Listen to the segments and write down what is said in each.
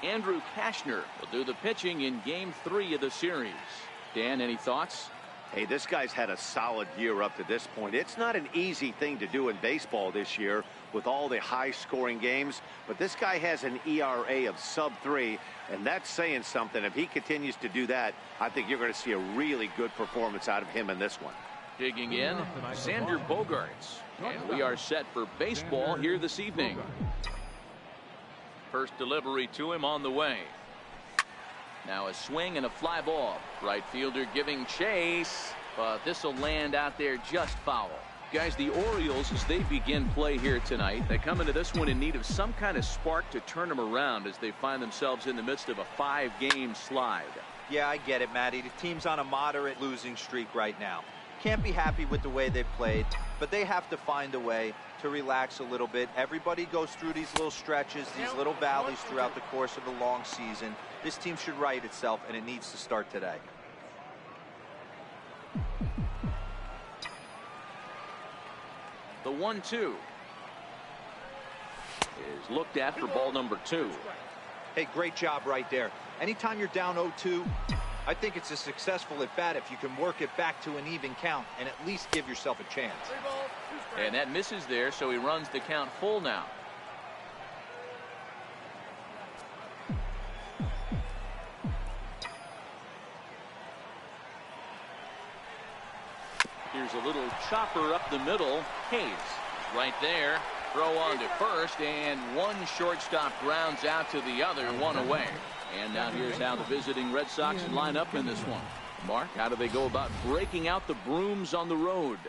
Andrew Kashner will do the pitching in Game 3 of the series. Dan, any thoughts? Hey, this guy's had a solid year up to this point. It's not an easy thing to do in baseball this year with all the high-scoring games, but this guy has an ERA of sub-3, and that's saying something. If he continues to do that, I think you're going to see a really good performance out of him in this one. Digging in, Xander Bogaerts. And we are set for baseball here this evening. First delivery to him on the way. Now a swing and a fly ball. Right fielder giving chase, but this will land out there just foul. Guys, the Orioles, as they begin play here tonight, they come into this one in need of some kind of spark to turn them around as they find themselves in the midst of a 5-game slide. Yeah, I get it, Matty. The team's on a moderate losing streak right now. Can't be happy with the way they've played, but they have to find a way to relax a little bit. Everybody goes through these little stretches, these little valleys throughout the course of the long season. This team should right itself, and it needs to start today. The 1-2 is looked at for ball number 2. Hey, great job right there. Anytime you're down 0-2, I think it's a successful at bat if you can work it back to an even count and at least give yourself a chance. And that misses there, so he runs the count full now. Here's a little chopper up the middle. Hayes right there. Throw on to first, and one shortstop grounds out to the other, one away. And now here's how the visiting Red Sox line up in this one. Mark, how do they go about breaking out the brooms on the road?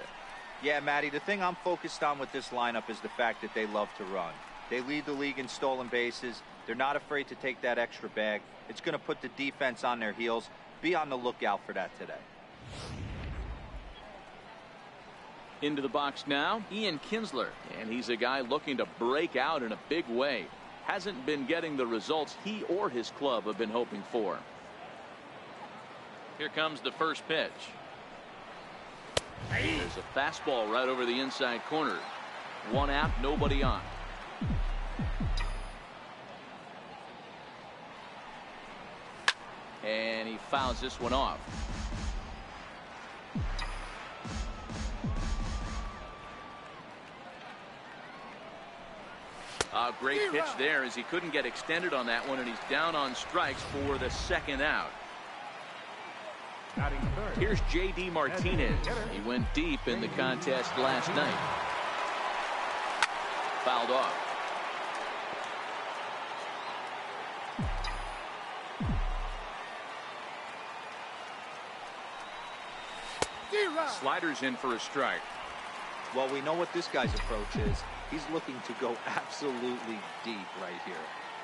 Yeah, Matty, the thing I'm focused on with this lineup is the fact that they love to run. They lead the league in stolen bases. They're not afraid to take that extra bag. It's going to put the defense on their heels. Be on the lookout for that today. Into the box now, Ian Kinsler, and he's a guy looking to break out in a big way. Hasn't been getting the results he or his club have been hoping for. Here comes the first pitch. There's a fastball right over the inside corner. One out, nobody on. And he fouls this one off. A great pitch there as he couldn't get extended on that one, and he's down on strikes for the second out. Here's J.D. Martinez. He went deep in the contest last night. Fouled off. Sliders in for a strike. Well, we know what this guy's approach is. He's looking to go absolutely deep right here.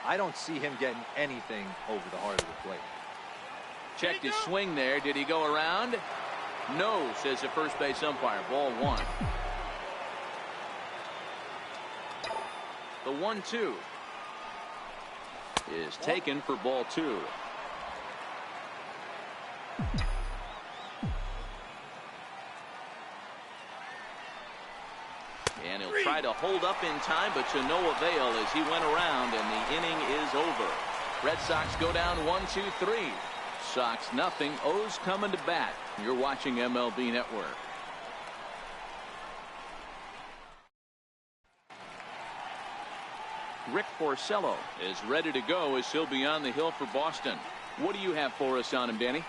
I don't see him getting anything over the heart of the plate. Checked his swing there. Did he go around? No, says the first base umpire. Ball 1. The 1-2 is taken for ball 2. And he'll try to hold up in time, but to no avail as he went around, and the inning is over. Red Sox go down 1-2-3. Sox nothing. O's coming to bat. You're watching MLB Network. Rick Porcello is ready to go as he'll be on the hill for Boston. What do you have for us on him, Danny?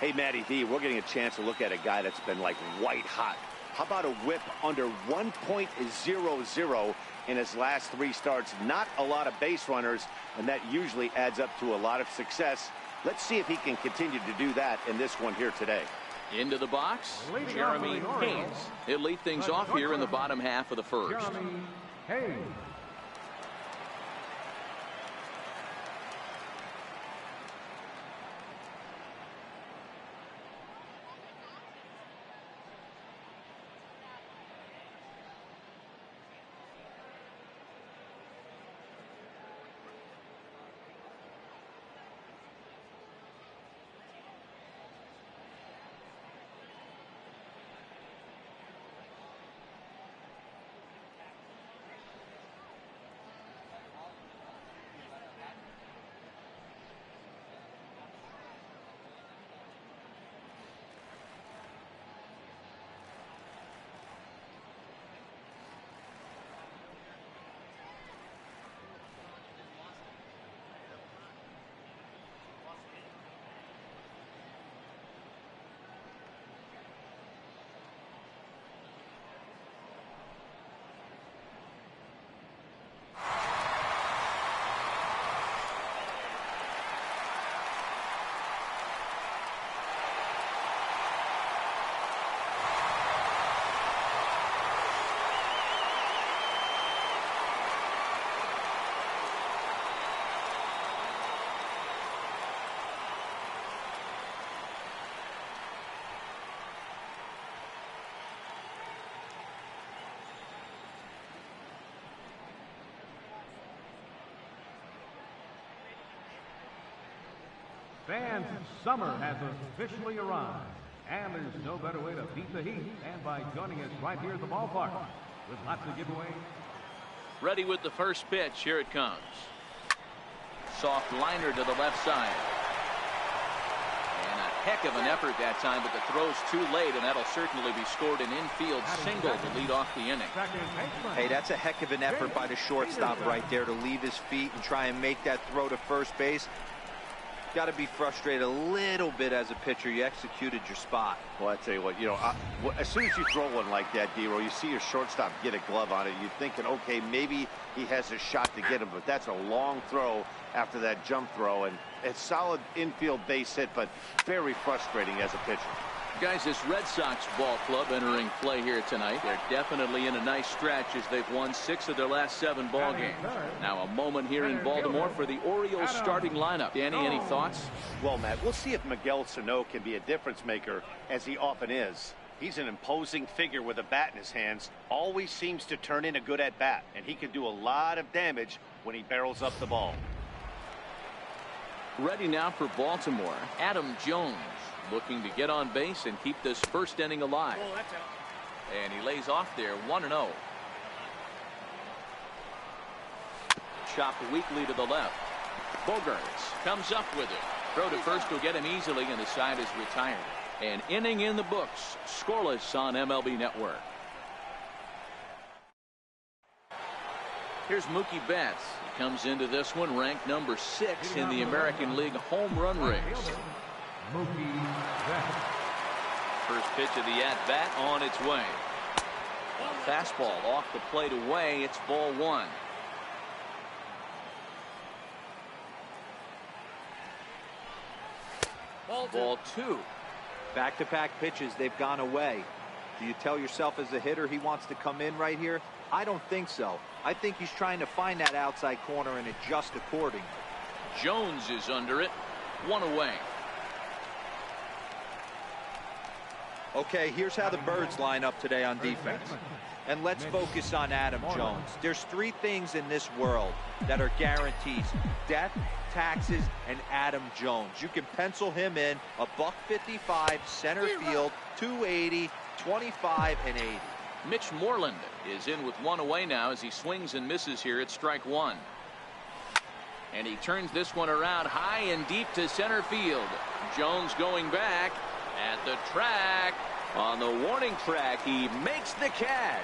Hey, Matty D, we're getting a chance to look at a guy that's been like white hot. How about a whip under 1.00 in his last 3 starts? Not a lot of base runners, and that usually adds up to a lot of success. Let's see if he can continue to do that in this one here today. Into the box, Jeremy Hayes. He'll lead things off here in the bottom half of the first. Jeremy Hayes. Fans, summer has officially arrived, and there's no better way to beat the heat than by joining us right here at the ballpark with lots of giveaways. Ready with the first pitch. Here it comes. Soft liner to the left side. And a heck of an effort that time, but the throw's too late, and that'll certainly be scored an infield single to lead off the inning. Hey, that's a heck of an effort by the shortstop right there to leave his feet and try and make that throw to first base. Got to be frustrated a little bit as a pitcher. You executed your spot. Well, I tell you what, as soon as you throw one like that, D-Roll, you see your shortstop get a glove on it. You're thinking, okay, maybe he has a shot to get him, but that's a long throw after that jump throw, and it's solid infield base hit, but very frustrating as a pitcher. Guys, this Red Sox ball club entering play here tonight. They're definitely in a nice stretch as they've won 6 of their last 7 ball games. Now a moment here in Baltimore for the Orioles starting lineup. Danny, any thoughts? Well, Matt, we'll see if Miguel Sano can be a difference maker, as he often is. He's an imposing figure with a bat in his hands, always seems to turn in a good at-bat, and he can do a lot of damage when he barrels up the ball. Ready now for Baltimore, Adam Jones, looking to get on base and keep this first inning alive. And he lays off there 1-0. Chopped weakly to the left. Bogarts comes up with it. Throw to first will get him easily, and the side is retired. An inning in the books, scoreless on MLB Network. Here's Mookie Betts. He comes into this one ranked number 6 in the American League home run race. First pitch of the at-bat on its way. Fastball off the plate away. It's ball 1. Ball 2. Back-to-back pitches, they've gone away. Do you tell yourself as a hitter he wants to come in right here? I don't think so. I think he's trying to find that outside corner and adjust accordingly. Jones is under it. 1 away. Okay, here's how the Birds line up today on defense. And let's focus on Adam Jones. There's 3 things in this world that are guarantees: death, taxes, and Adam Jones. You can pencil him in a $155, center field, 280, 25, and 80. Mitch Moreland is in with 1 away now as he swings and misses here at strike 1. And he turns this one around high and deep to center field. Jones going back at the track. On the warning track, he makes the catch.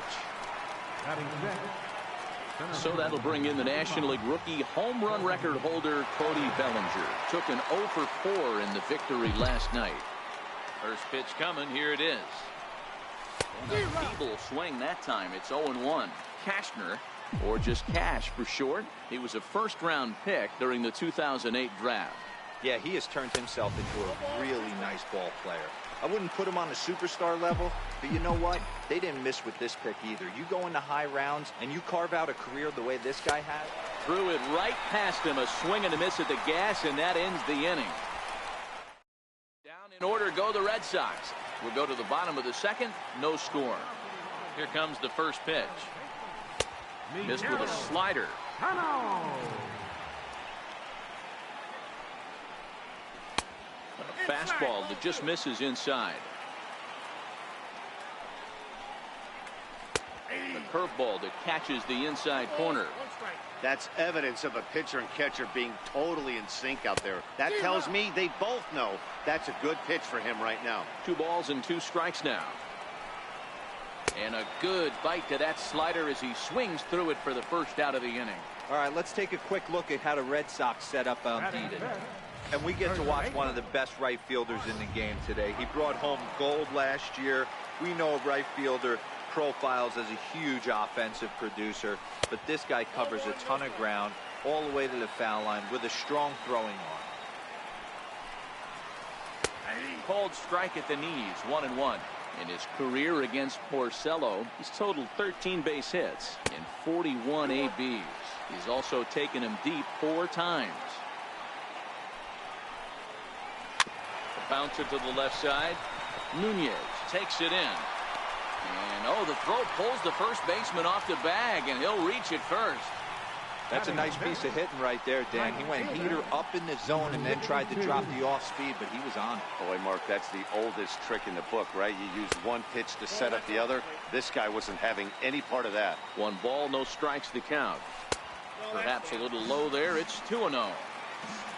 So that'll bring in the National League rookie home run record holder Cody Bellinger. Took an 0 for 4 in the victory last night. First pitch coming. Here it is. A feeble swing that time. It's 0-1. Cashner, or just Cash for short. He was a first-round pick during the 2008 draft. Yeah, he has turned himself into a really nice ball player. I wouldn't put him on the superstar level, but you know what? They didn't miss with this pick either. You go into high rounds and you carve out a career the way this guy has. Threw it right past him. A swing and a miss at the gas, and that ends the inning. Down in order go the Red Sox. We'll go to the bottom of the second. No score. Here comes the first pitch. Missed with a slider. A fastball that just misses inside. The curveball that catches the inside corner. That's evidence of a pitcher and catcher being totally in sync out there. That tells me they both know that's a good pitch for him right now. 2 balls and 2 strikes now. And a good bite to that slider as he swings through it for the first out of the inning. All right, let's take a quick look at how the Red Sox set up unbeaten. And we get to watch one of the best right fielders in the game today. He brought home gold last year. We know a right fielder profiles as a huge offensive producer, but this guy covers a ton of ground all the way to the foul line with a strong throwing arm. Called strike at the knees, 1-1. In his career against Porcello, he's totaled 13 base hits and 41 ABs. He's also taken him deep 4 times. The bouncer to the left side. Nunez takes it in. And the throw pulls the first baseman off the bag, and he'll reach it first. That's a nice piece of hitting right there, Dan. He went heater up in the zone and then tried to drop the off speed, but he was on it. Boy, Mark, that's the oldest trick in the book, right? You use one pitch to set up the other. This guy wasn't having any part of that. 1 ball, no strikes to count. Perhaps a little low there. It's 2-0.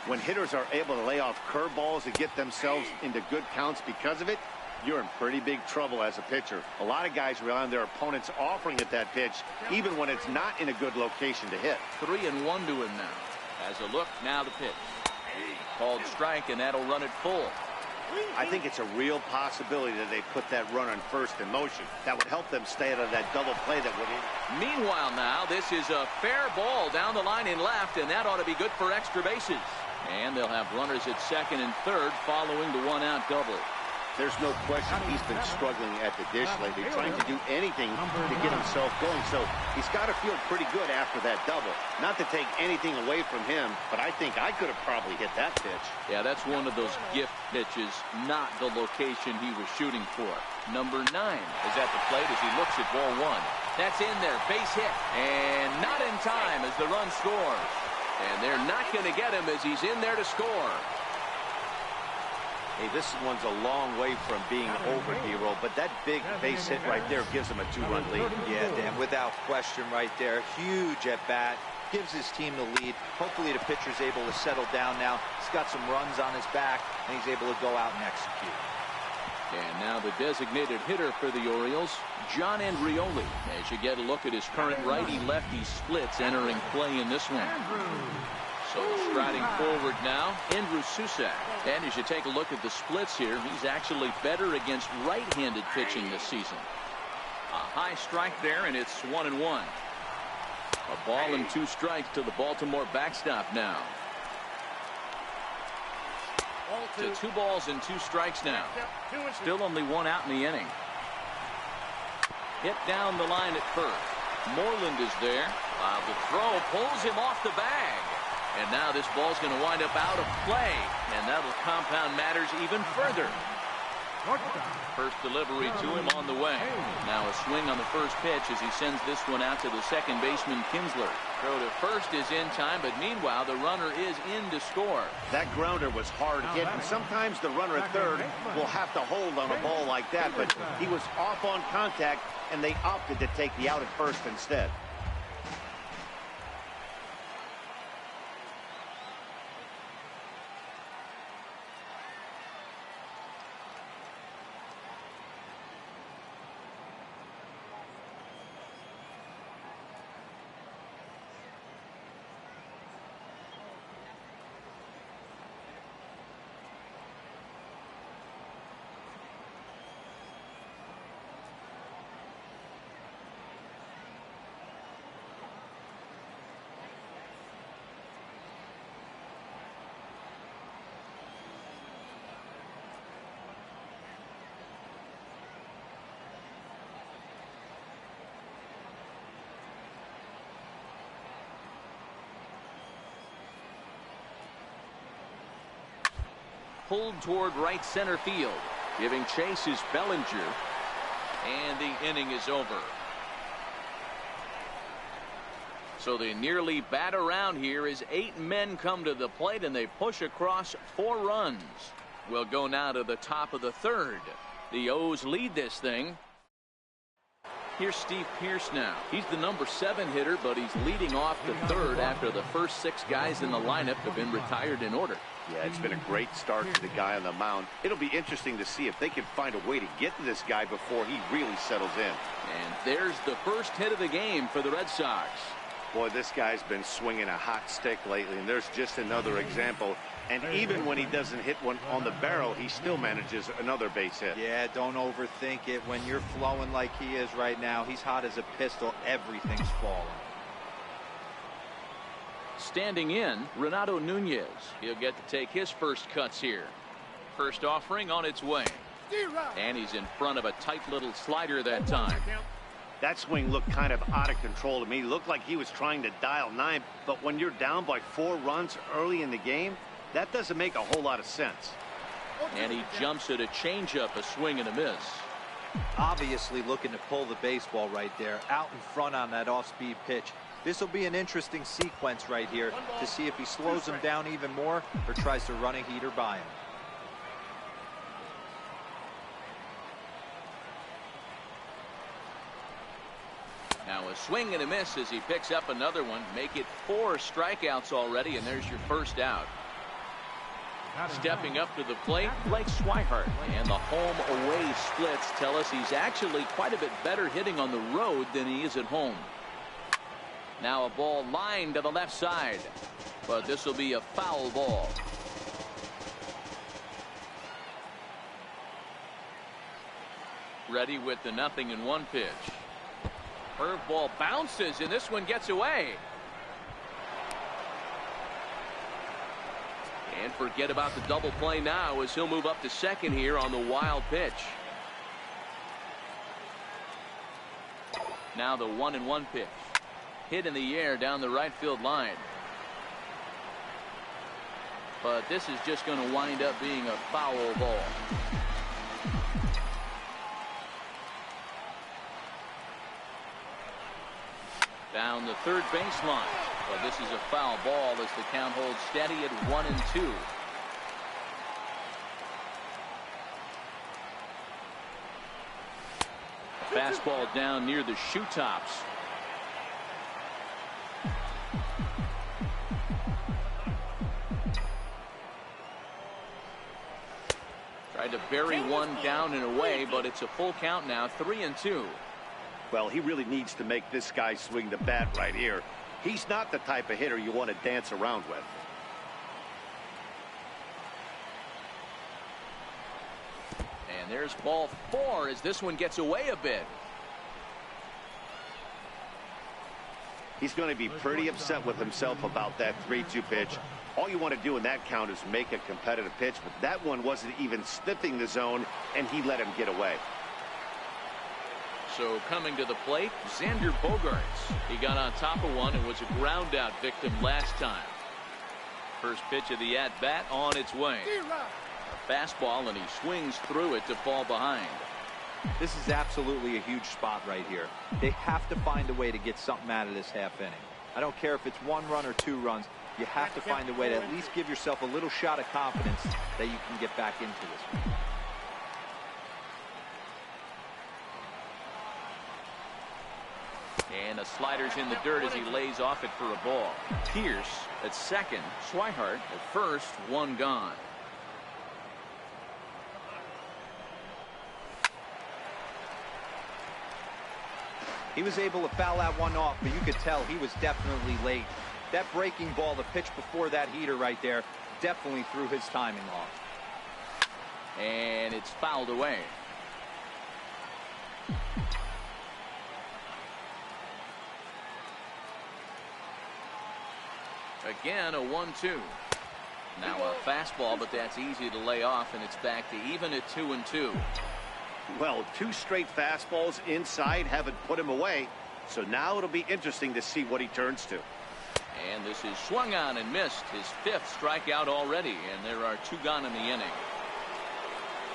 When hitters are able to lay off curveballs and get themselves into good counts because of it, you're in pretty big trouble as a pitcher. A lot of guys rely on their opponents offering at that pitch, even when it's not in a good location to hit. 3-1 to him now. As a look, now the pitch. Called strike, and that'll run it full. I think it's a real possibility that they put that run on first in motion. That would help them stay out of that double play that would end. Meanwhile now, this is a fair ball down the line in left, and that ought to be good for extra bases. And they'll have runners at second and third following the 1-out double. There's no question he's been struggling at the dish lately, trying to do anything to get himself going. So he's got to feel pretty good after that double. Not to take anything away from him, but I think I could have probably hit that pitch. Yeah, that's one of those gift pitches, not the location he was shooting for. Number 9 is at the plate as he looks at ball 1. That's in there, base hit, and not in time as the run scores. And they're not going to get him as he's in there to score. Hey, this one's a long way from being over, D-Roll, but that big base hit right there gives him a 2-run lead. Yeah, Dan, without question right there. Huge at bat. Gives his team the lead. Hopefully the pitcher's able to settle down now. He's got some runs on his back, and he's able to go out and execute. And now the designated hitter for the Orioles, John Andrioli. As you get a look at his current righty-lefty splits entering play in this one. So striding forward now, Andrew Susak. And as you take a look at the splits here, he's actually better against right-handed pitching this season. A high strike there, and it's 1-1. A ball and 2 strikes to the Baltimore backstop now. To 2 balls and 2 strikes now. Still only 1 out in the inning. Hit down the line at first. Moreland is there. While the throw pulls him off the bag. And now this ball's going to wind up out of play. And that'll compound matters even further. First delivery to him on the way. Now a swing on the first pitch as he sends this one out to the second baseman, Kinsler. Throw to first is in time, but meanwhile the runner is in to score. That grounder was hard hit, and sometimes the runner at third will have to hold on a ball like that, but he was off on contact, and they opted to take the out at first instead. Pulled toward right center field. Giving chase is Bellinger. And the inning is over. So they nearly bat around here as 8 men come to the plate and they push across 4 runs. We'll go now to the top of the 3rd. The O's lead this thing. Here's Steve Pearce now. He's the number 7 hitter, but he's leading off the 3rd after the first 6 guys in the lineup have been retired in order. Yeah, it's been a great start to the guy on the mound. It'll be interesting to see if they can find a way to get to this guy before he really settles in. And there's the first hit of the game for the Red Sox. Boy, this guy's been swinging a hot stick lately, and there's just another example. And even when he doesn't hit one on the barrel, he still manages another base hit. Yeah, don't overthink it. When you're flowing like he is right now, he's hot as a pistol. Everything's falling. Standing in, Renato Nunez. He'll get to take his first cuts here. First offering on its way. And he's in front of a tight little slider that time. That swing looked kind of out of control to me. It looked like he was trying to dial 9, but when you're down by 4 runs early in the game, that doesn't make a whole lot of sense. And he jumps at a changeup, a swing and a miss. Obviously looking to pull the baseball right there, out in front on that off-speed pitch. This will be an interesting sequence right here to see if he slows him down even more or tries to run a heater by him. Now a swing and a miss as he picks up another one. Make it 4 strikeouts already, and there's your first out. Stepping up to the plate, Blake Swihart. And the home-away splits tell us he's actually quite a bit better hitting on the road than he is at home. Now a ball lined to the left side, but this will be a foul ball. Ready with the 0-1 pitch. Curveball bounces, and this one gets away. And forget about the double play now as he'll move up to second here on the wild pitch. Now the 1-1 pitch. Hit in the air down the right field line. But this is just going to wind up being a foul ball. Down the third baseline. Well, this is a foul ball as the count holds steady at 1-2. Fastball down near the shoe tops. Tried to bury one down and away, but it's a full count now, 3-2. Well, he really needs to make this guy swing the bat right here. He's not the type of hitter you want to dance around with. And there's ball 4 as this one gets away a bit. He's going to be pretty upset with himself about that 3-2 pitch. All you want to do in that count is make a competitive pitch, but that one wasn't even sniffing the zone, and he let him get away. So coming to the plate, Xander Bogaerts. He got on top of one and was a ground out victim last time. First pitch of the at-bat on its way. A fastball, and he swings through it to fall behind. This is absolutely a huge spot right here. They have to find a way to get something out of this half inning. I don't care if it's 1 run or 2 runs. You have to find a way to at least give yourself a little shot of confidence that you can get back into this one. And a slider's in the dirt as he lays off it for a ball. Pierce at second. Swihart at first. 1 gone. He was able to foul that one off, but you could tell he was definitely late. That breaking ball, the pitch before that heater right there, definitely threw his timing off. And it's fouled away. Again, a 1-2. Now a fastball, but that's easy to lay off, and it's back to even at 2-2. Well, 2 straight fastballs inside haven't put him away, so now it'll be interesting to see what he turns to. And this is swung on and missed, his 5th strikeout already, and there are 2 gone in the inning.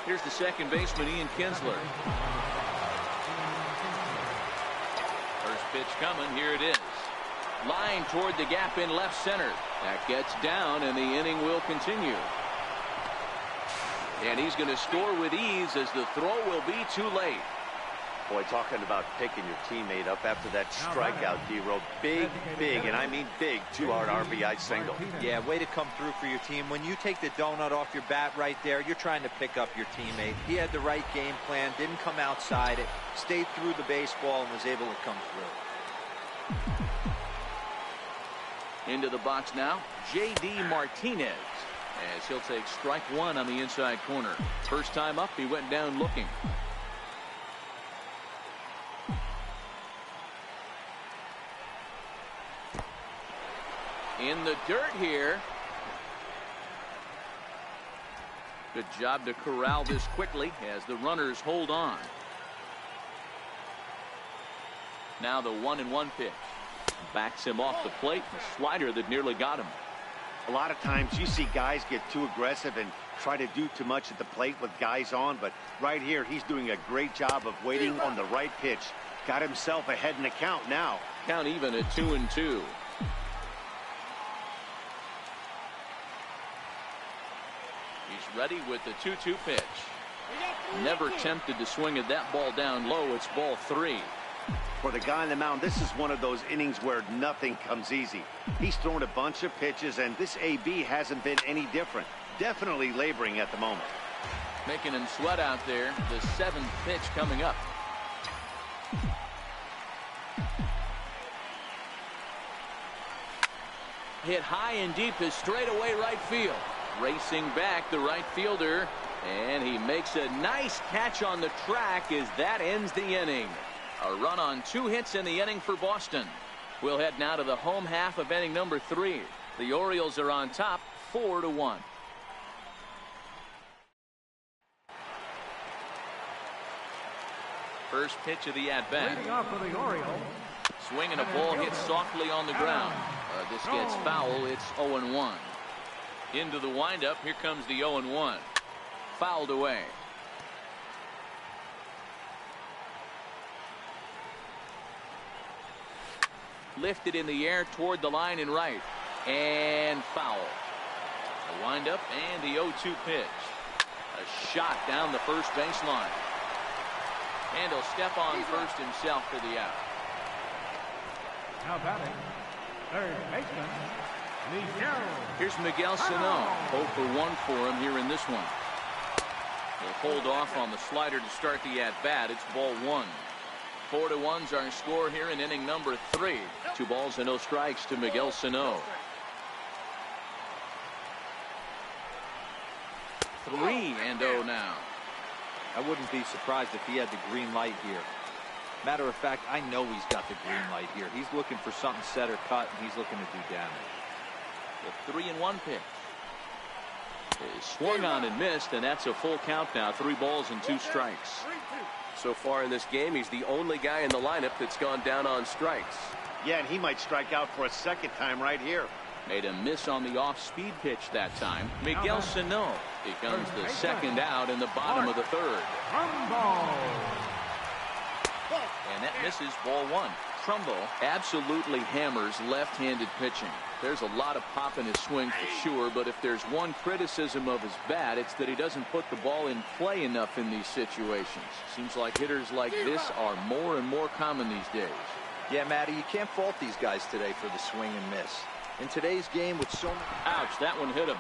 Here's the second baseman, Ian Kinsler. First pitch coming, here it is. Line toward the gap in left center. That gets down, and the inning will continue. And he's going to score with ease as the throw will be too late. Boy, talking about picking your teammate up after that strikeout, D-Row. Big, and I mean big, 2-hard RBI single. Yeah, way to come through for your team. When you take the donut off your bat right there, you're trying to pick up your teammate. He had the right game plan, didn't come outside it, stayed through the baseball, and was able to come through. Into the box now, J.D. Martinez, as he'll take strike 1 on the inside corner. First time up, he went down looking. In the dirt here. Good job to corral this quickly as the runners hold on. Now the 1-1 pitch. Backs him off the plate. A slider that nearly got him. A lot of times you see guys get too aggressive and try to do too much at the plate with guys on, but right here, he's doing a great job of waiting on the right pitch. Got himself ahead in the count now. Count even at 2-2. He's ready with the 2-2 pitch. Never tempted to swing at that ball down low. It's ball 3. For the guy on the mound, this is one of those innings where nothing comes easy. He's thrown a bunch of pitches, and this AB hasn't been any different. Definitely laboring at the moment. Making him sweat out there. The 7th pitch coming up. Hit high and deep is straightaway right field. Racing back the right fielder, and he makes a nice catch on the track as that ends the inning. A run on 2 hits in the inning for Boston. We'll head now to the home half of inning number 3. The Orioles are on top 4-1. First pitch of the at-bat. Leading off for the Orioles. Swing and a ball hit softly on the ground. This gets foul. It's 0-1. Into the windup. Here comes the 0-1. Fouled away. Lifted in the air toward the line and right. And foul. The windup and the 0-2 pitch. A shot down the first baseline. And he'll step on first himself for the out. Now batting, third baseman, Miguel. Here's Miguel Sano. 0 for 1 for him here in this one. He'll hold off on the slider to start the at-bat. It's ball 1. 4-1's our score here in inning number 3. 2 balls and no strikes to Miguel Sano. 3-0 now. I wouldn't be surprised if he had the green light here. Matter of fact, I know he's got the green light here. He's looking for something set or cut, and he's looking to do damage. The 3-1 pitch. Is swung on and missed, and that's a full count now. 3 balls and 2 strikes. So far in this game, he's the only guy in the lineup that's gone down on strikes. Yeah, and he might strike out for a second time right here. Made a miss on the off-speed pitch that time. Miguel Sano becomes the second out in the bottom of the 3rd. And that misses ball 1. Trumbo absolutely hammers left-handed pitching. There's a lot of pop in his swing for sure, but if there's one criticism of his bat, it's that he doesn't put the ball in play enough in these situations. Seems like hitters like this are more and more common these days. Yeah, Matty, you can't fault these guys today for the swing and miss. In today's game with so many... Ouch, that one hit him.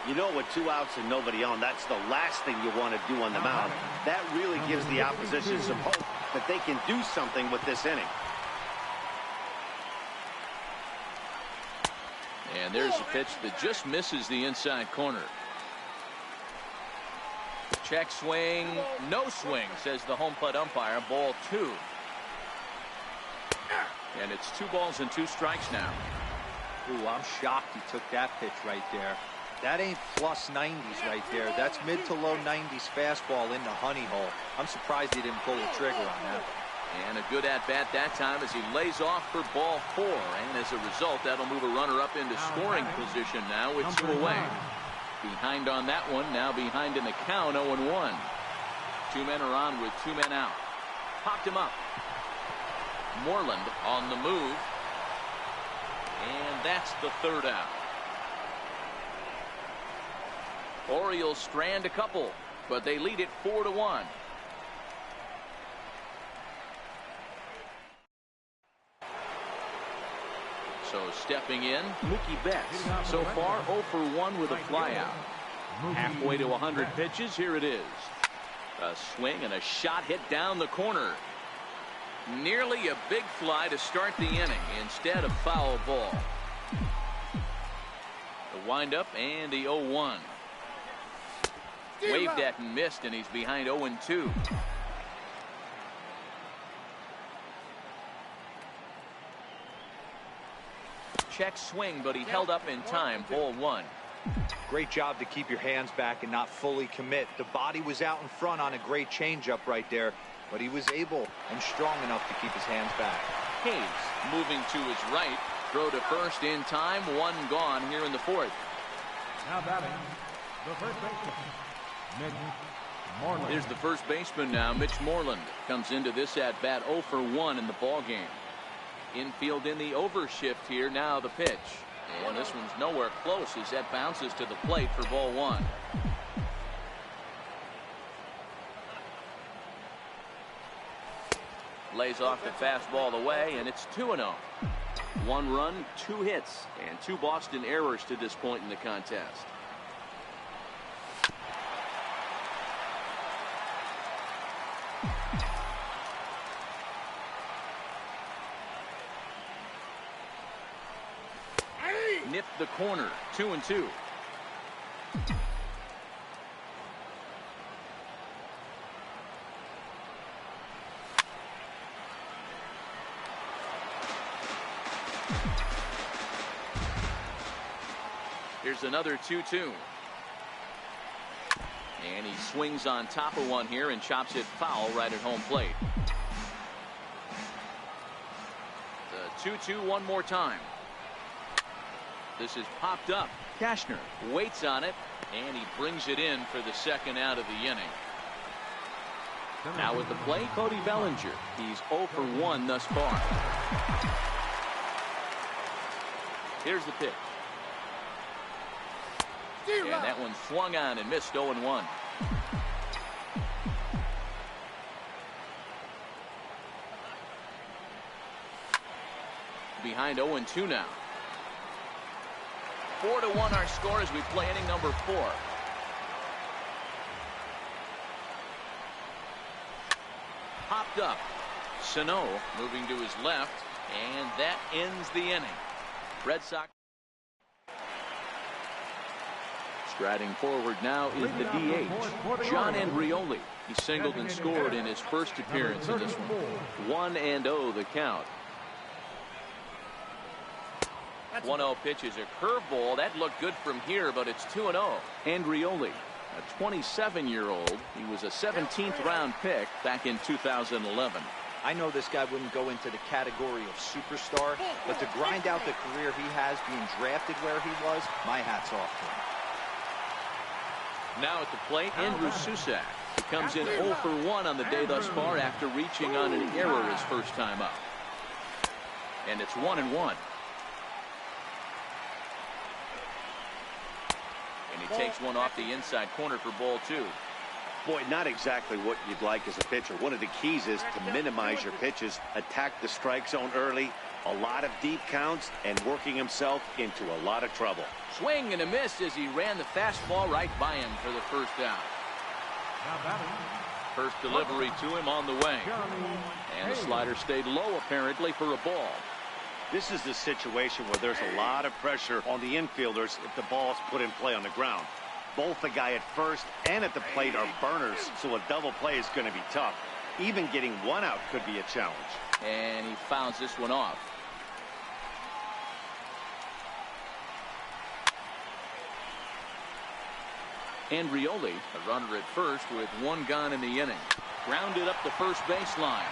You know, with 2 outs and nobody on, that's the last thing you want to do on the mound. That really gives the opposition some hope that they can do something with this inning. And there's a pitch that just misses the inside corner. Check swing, no swing, says the home plate umpire. Ball 2. And it's 2 balls and 2 strikes now. Ooh, I'm shocked he took that pitch right there. That ain't plus 90s right there. That's mid to low 90s fastball in the honey hole. I'm surprised he didn't pull the trigger on that. And a good at-bat that time as he lays off for ball 4. And as a result, that'll move a runner up into scoring position now with 2 away. Behind on that one, now behind in the count, 0-1. 2 men are on with 2 men out. Popped him up. Moreland on the move. And that's the 3rd out. Orioles strand a couple, but they lead it 4-1. So stepping in, Mookie Betts. So far 0 for 1 with a flyout. Halfway to 100 pitches. Here it is. A swing and a shot hit down the corner. Nearly a big fly to start the inning instead of foul ball. The windup and the 0-1. Waved at and missed, and he's behind 0-2. Check swing, but he held up in time. Ball 1. Great job to keep your hands back and not fully commit. The body was out in front on a great changeup right there, but he was able and strong enough to keep his hands back. Hayes moving to his right. Throw to first in time. 1 gone here in the 4th. Now batting, the first baseman, Mitch Moreland. Here's the first baseman now, Mitch Moreland. Comes into this at-bat 0 for 1 in the ball game. Infield in the overshift here. Now the pitch. And this one's nowhere close as that bounces to the plate for ball 1. Lays off the fastball away, and it's 2-0. 1 run, 2 hits, and 2 Boston errors to this point in the contest. Nipped the corner, 2-2. Here's another 2-2. And he swings on top of one here and chops it foul right at home plate. The 2-2 one more time. This is popped up. Cashner waits on it, and he brings it in for the second out of the inning. Now with the play, Cody Bellinger. He's 0 for 1 thus far. Here's the pitch. And that one swung on and missed 0-1. Behind 0-2 now. 4-1 our score as we play inning number 4. Popped up. Sano moving to his left, and that ends the inning. Red Sox. Striding forward now is the DH, John Andrioli. He singled and scored in his first appearance in this one. 1-0 the count. 1-0 pitch is a curveball. That looked good from here, but it's 2-0. Andrioli, a 27-year-old. He was a 17th round pick back in 2011. I know this guy wouldn't go into the category of superstar, but to grind out the career he has being drafted where he was, my hat's off to him. Now at the plate, Andrew Susak. He comes in 0 for 1 on the day thus far after reaching on an error his first time up. And it's 1-1. And he takes one off the inside corner for ball 2. Boy, not exactly what you'd like as a pitcher. One of the keys is to minimize your pitches, attack the strike zone early, a lot of deep counts, and working himself into a lot of trouble. Swing and a miss as he ran the fastball right by him for the first out. First delivery to him on the way. And the slider stayed low apparently for a ball. This is the situation where there's a lot of pressure on the infielders if the ball's put in play on the ground. Both the guy at first and at the plate are burners, so a double play is going to be tough. Even getting one out could be a challenge. And he fouls this one off. Andrioli, a runner at first with 1 gone in the inning. Grounded up the first baseline.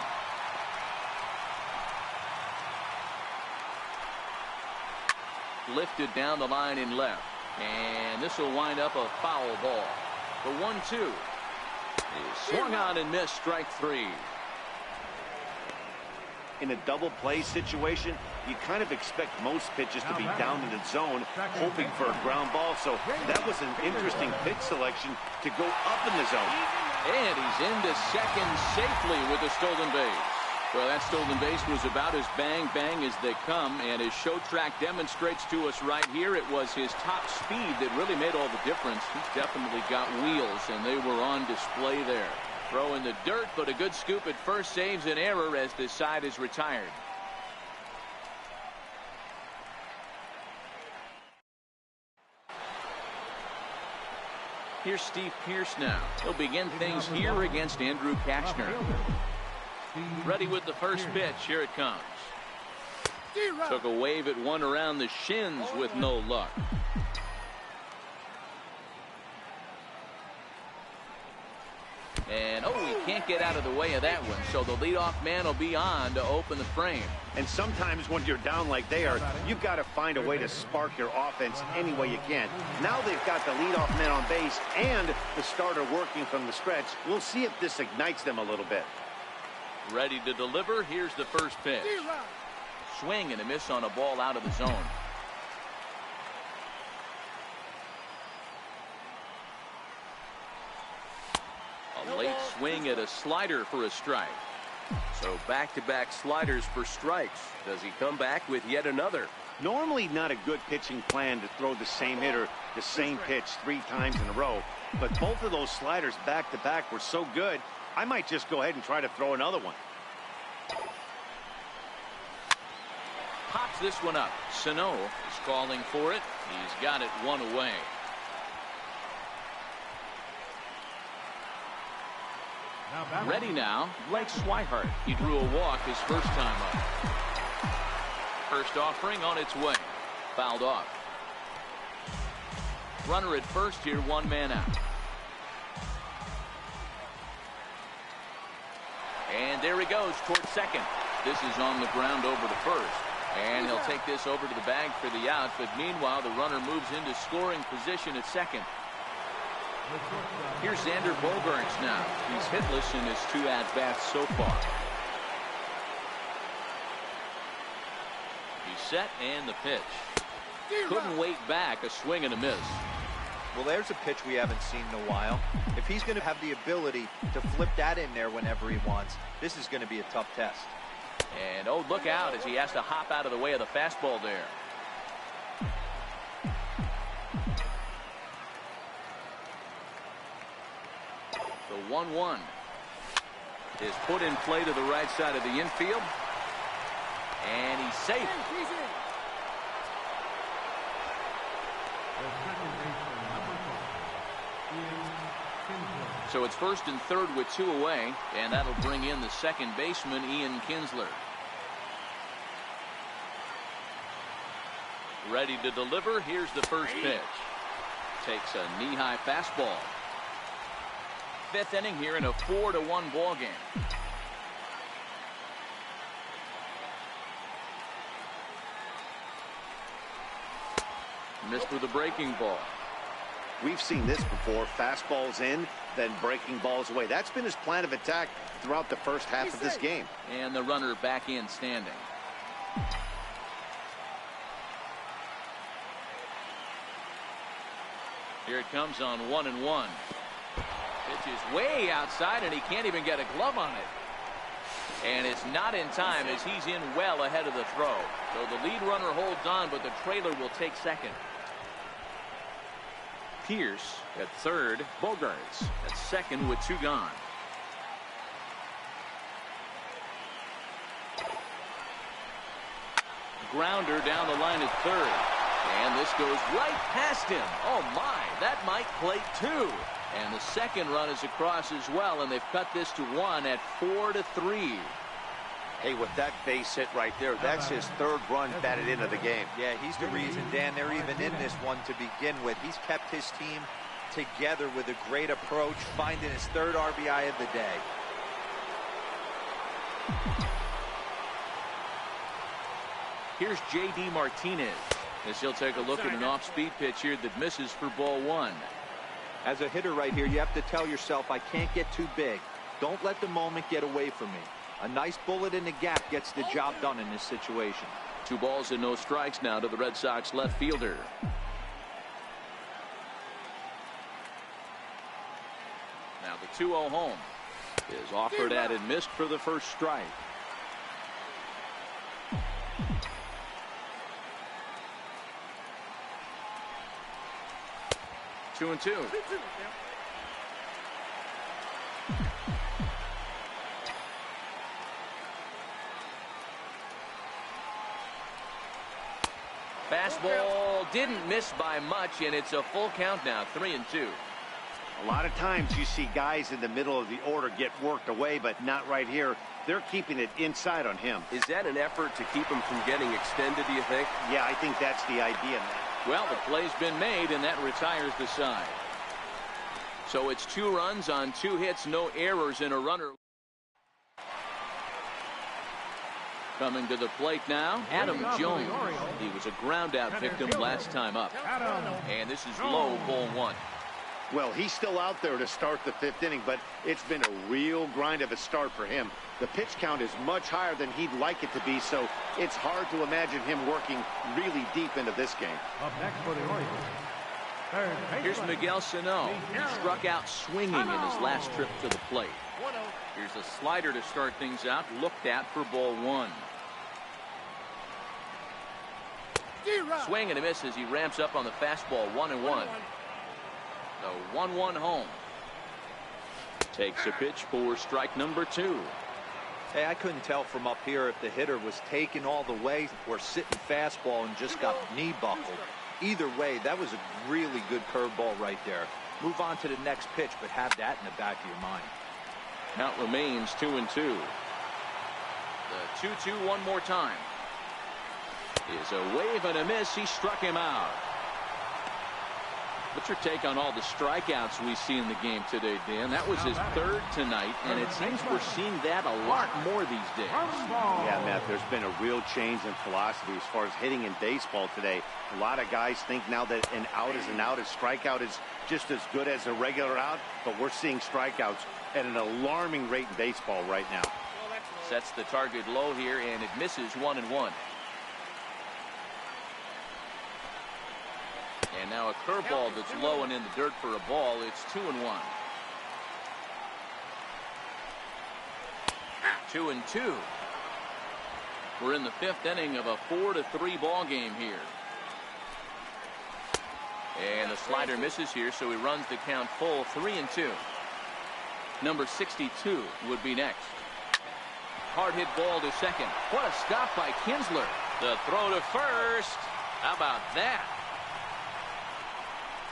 Lifted down the line in left. And this will wind up a foul ball. The 1-2 is swung on and missed, strike 3. In a double play situation, you kind of expect most pitches to be down in the zone, hoping for a ground ball. So that was an interesting pitch selection to go up in the zone. And he's into second safely with a stolen base. Well, that stolen base was about as bang-bang as they come, and as Show Track demonstrates to us right here, it was his top speed that really made all the difference. He's definitely got wheels, and they were on display there. Throw in the dirt, but a good scoop at first saves an error as this side is retired. Here's Steve Pearce now. He'll begin things here against Andrew Cashner. Ready with the first pitch. Here it comes. Took a wave at one around the shins with no luck. And oh, he can't get out of the way of that one, so the leadoff man will be on to open the frame. And sometimes when you're down like they are, you've got to find a way to spark your offense any way you can. Now they've got the leadoff man on base and the starter working from the stretch. We'll see if this ignites them a little bit. Ready to deliver. Here's the first pitch. Swing and a miss on a ball out of the zone. A late swing at a slider for a strike. So back-to-back sliders for strikes. Does he come back with yet another? Normally not a good pitching plan to throw the same hitter the same pitch 3 times in a row, but both of those sliders back-to-back were so good, I might just go ahead and try to throw another one. Pops this one up. Sano is calling for it. He's got it 1 away. Ready now, Blake Swihart. He drew a walk his first time up. First offering on its way. Fouled off. Runner at first here, 1 man out. And there he goes towards second. This is on the ground over to first. And he'll take this over to the bag for the out, but meanwhile the runner moves into scoring position at second. Here's Xander Bogaerts now. He's hitless in his 2 at-bats so far. He's set and the pitch. Couldn't wait back. A swing and a miss. Well, there's a pitch we haven't seen in a while. If he's going to have the ability to flip that in there whenever he wants, this is going to be a tough test. And oh, look out as he has to hop out of the way of the fastball there. The 1-1 is put in play to the right side of the infield. And he's safe. So it's first and third with 2 away, and that'll bring in the second baseman, Ian Kinsler. Ready to deliver. Here's the first pitch. Takes a knee-high fastball. 5th inning here in a 4-1 ball game. Missed with a breaking ball. We've seen this before. Fastballs in, then breaking balls away. That's been his plan of attack throughout the first half of this game. And the runner back in standing. Here it comes on 1-1. Pitch is way outside, and he can't even get a glove on it. And it's not in time as he's in well ahead of the throw. So the lead runner holds on, but the trailer will take second. Pierce at third. Bogaerts at second with 2 gone. Grounder down the line at third. And this goes right past him. Oh, my. That might plate 2. And the second run is across as well, and they've cut this to 1 at 4-3. Hey, with that base hit right there, that's his 3rd run batted into the game. Yeah, he's the reason, Dan, they're even in this one to begin with. He's kept his team together with a great approach, finding his 3rd RBI of the day. Here's J.D. Martinez as he'll take a look at an off-speed pitch here that misses for ball 1. As a hitter right here, you have to tell yourself, I can't get too big. Don't let the moment get away from me. A nice bullet in the gap gets the job done in this situation. 2 balls and no strikes now to the Red Sox left fielder. Now the 2-0 home is offered at and missed for the first strike. Two and two. Fastball didn't miss by much, and it's a full count now, 3-2. A lot of times you see guys in the middle of the order get worked away, but not right here. They're keeping it inside on him. Is that an effort to keep him from getting extended, do you think? Yeah, I think that's the idea, Matt. Well, the play's been made, and that retires the side. So it's 2 runs on 2 hits, no errors, and a runner. Coming to the plate now, Adam Jones. He was a ground-out victim last time up. And this is low, ball 1. Well, he's still out there to start the 5th inning, but it's been a real grind of a start for him. The pitch count is much higher than he'd like it to be, so it's hard to imagine him working really deep into this game. Up next for the Orioles. Here's Miguel Sano. He struck out swinging in his last trip to the plate. Here's a slider to start things out, looked at for ball 1. Swing and a miss as he ramps up on the fastball. 1-1. The 1-1 home. Takes a pitch for strike number 2. Hey, I couldn't tell from up here if the hitter was taken all the way or sitting fastball and just got knee buckled. Either way, that was a really good curveball right there. Move on to the next pitch, but have that in the back of your mind. Count remains 2-2. The 2-2 one more time. Is a wave and a miss. He struck him out. What's your take on all the strikeouts we see in the game today, Dan? That was his 3rd tonight, and it seems we're seeing that a lot more these days. Yeah, Matt, there's been a real change in philosophy as far as hitting in baseball today. A lot of guys think now that an out is an out. A strikeout is just as good as a regular out, but we're seeing strikeouts at an alarming rate in baseball right now. Sets the target low here, and it misses. 1-1. And now a curveball that's low and in the dirt for a ball. It's 2-1. 2-2. We're in the 5th inning of a 4-3 ball game here. And the slider misses here, so he runs the count full. 3-2. Number 62 would be next. Hard hit ball to second. What a stop by Kinsler. The throw to first. How about that?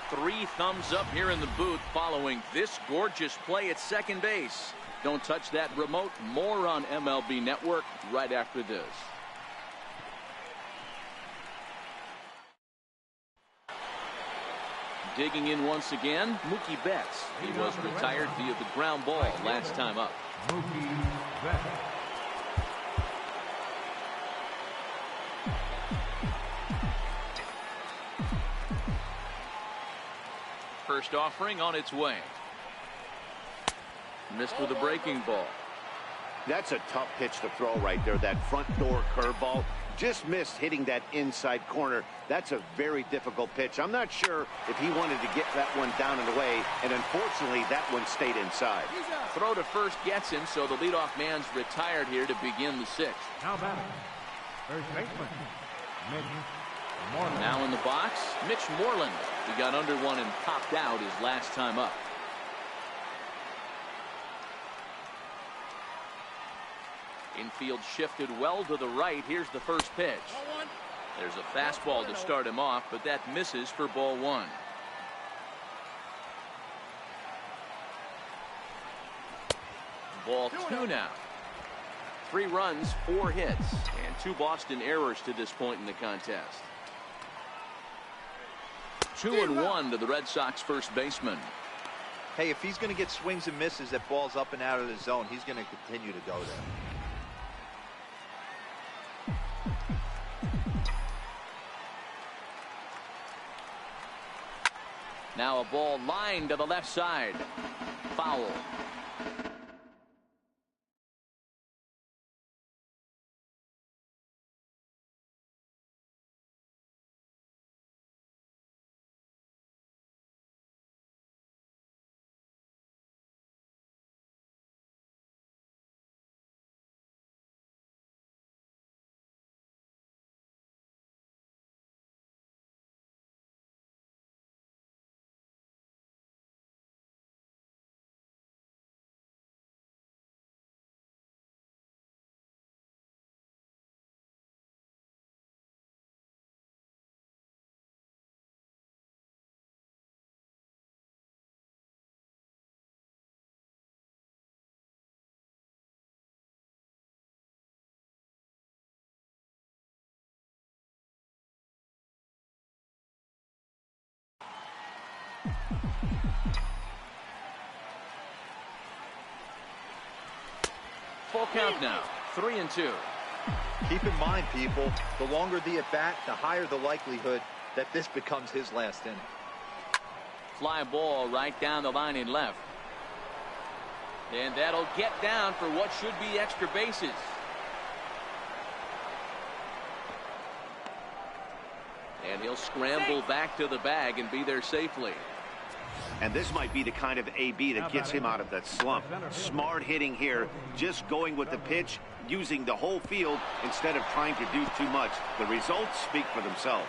3 thumbs up here in the booth following this gorgeous play at second base. Don't touch that remote. More on MLB Network right after this. Digging in once again, Mookie Betts. He was retired via the ground ball last time up. Mookie Betts. First offering on its way. Missed with a breaking ball. That's a tough pitch to throw right there. That front door curveball just missed hitting that inside corner. That's a very difficult pitch. I'm not sure if he wanted to get that one down and away, and unfortunately that one stayed inside. Throw to first gets him, so the leadoff man's retired here to begin the 6th. Now batting, first baseman, Mitch Moreland. Now in the box, Mitch Moreland. He got under one and popped out his last time up. Infield shifted well to the right. Here's the first pitch. There's a fastball to start him off, but that misses for ball 1. Ball 2 now. 3 runs, 4 hits, and 2 Boston errors to this point in the contest. 2-1 to the Red Sox first baseman. Hey, if he's going to get swings and misses at balls up and out of the zone, he's going to continue to go there. Now a ball lined to the left side. Foul. full count now. 3-2. Keep in mind, people, the longer the at-bat, the higher the likelihood that this becomes his last inning. Fly ball right down the line in left. And that'll get down for what should be extra bases. And he'll scramble back to the bag and be there safely. And this might be the kind of AB that gets him out of that slump. Smart hitting here, just going with the pitch, using the whole field instead of trying to do too much. The results speak for themselves.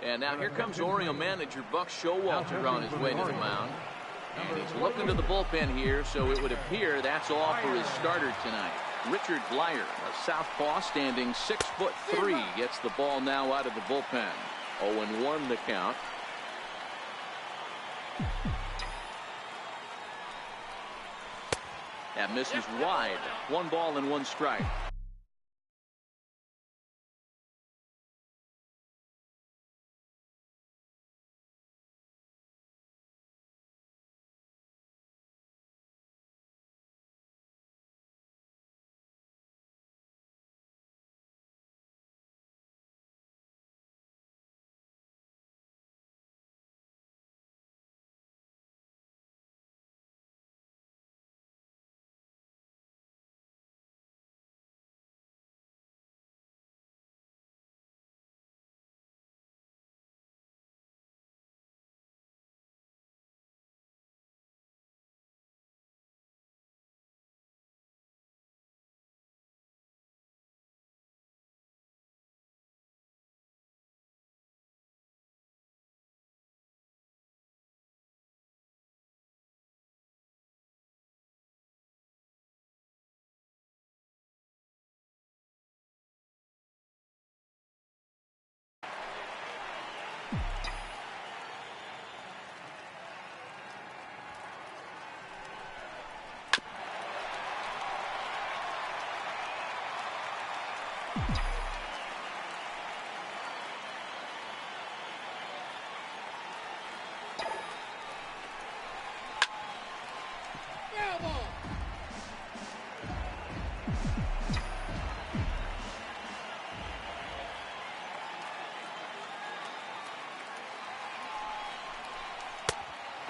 And now here comes Oriole manager Buck Showalter on his way to the mound. And he's looking to the bullpen here, so it would appear that's all for his starter tonight. Richard Blyer, a southpaw standing 6'3", gets the ball now out of the bullpen. 0-1 the count. That misses wide. 1 ball and 1 strike.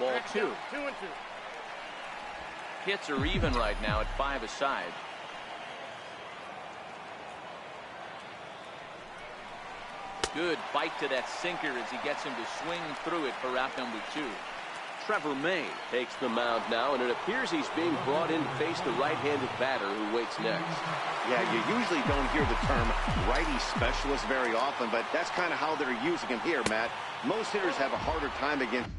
Ball 2. 2-2. Hits are even right now at 5 aside. Good bite to that sinker as he gets him to swing through it for out number 2. Trevor May takes the mound now, and it appears he's being brought in to face the right-handed batter who waits next. Yeah, you usually don't hear the term righty specialist very often, but that's kind of how they're using him here, Matt. Most hitters have a harder time against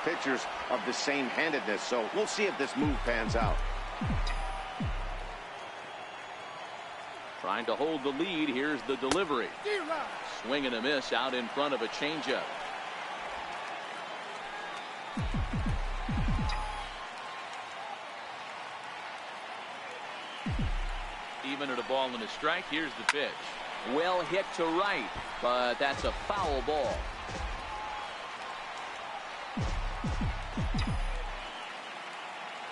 pitchers of the same handedness, so we'll see if this move pans out. Trying to hold the lead. Here's the delivery. Swing and a miss out in front of a changeup. Even at a ball and a strike. Here's the pitch. Well hit to right, but that's a foul ball.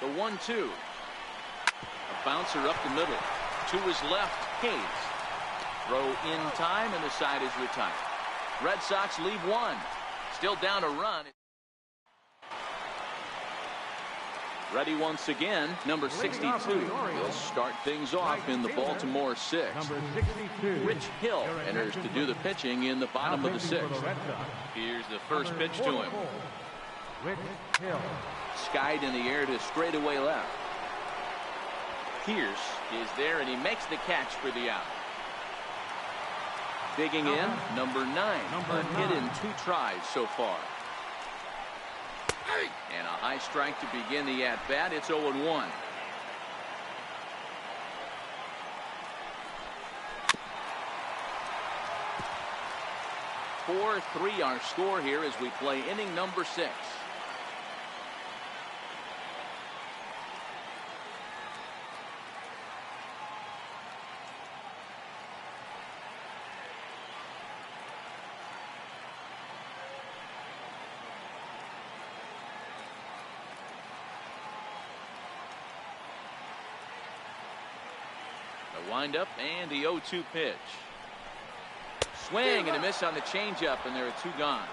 The 1-2. A bouncer up the middle. To his left, Hayes. Throw in time, and the side is retired. Red Sox lead 1. Still down a run. Ready once again, number 62. He'll start things off in the Baltimore 6th. Number 62. Rich Hill enters to do the pitching in the bottom of the 6th. Here's the first pitch to him. Rick Hill. Skied in the air to straightaway left. Pierce is there, and he makes the catch for the out. Digging in, number 9. A hit in 2 tries so far. And a high strike to begin the at-bat. It's 0-1. (4-3) our score here as we play inning number 6. The windup and the 0-2 pitch. Swing and a miss on the changeup, and there are 2 gone.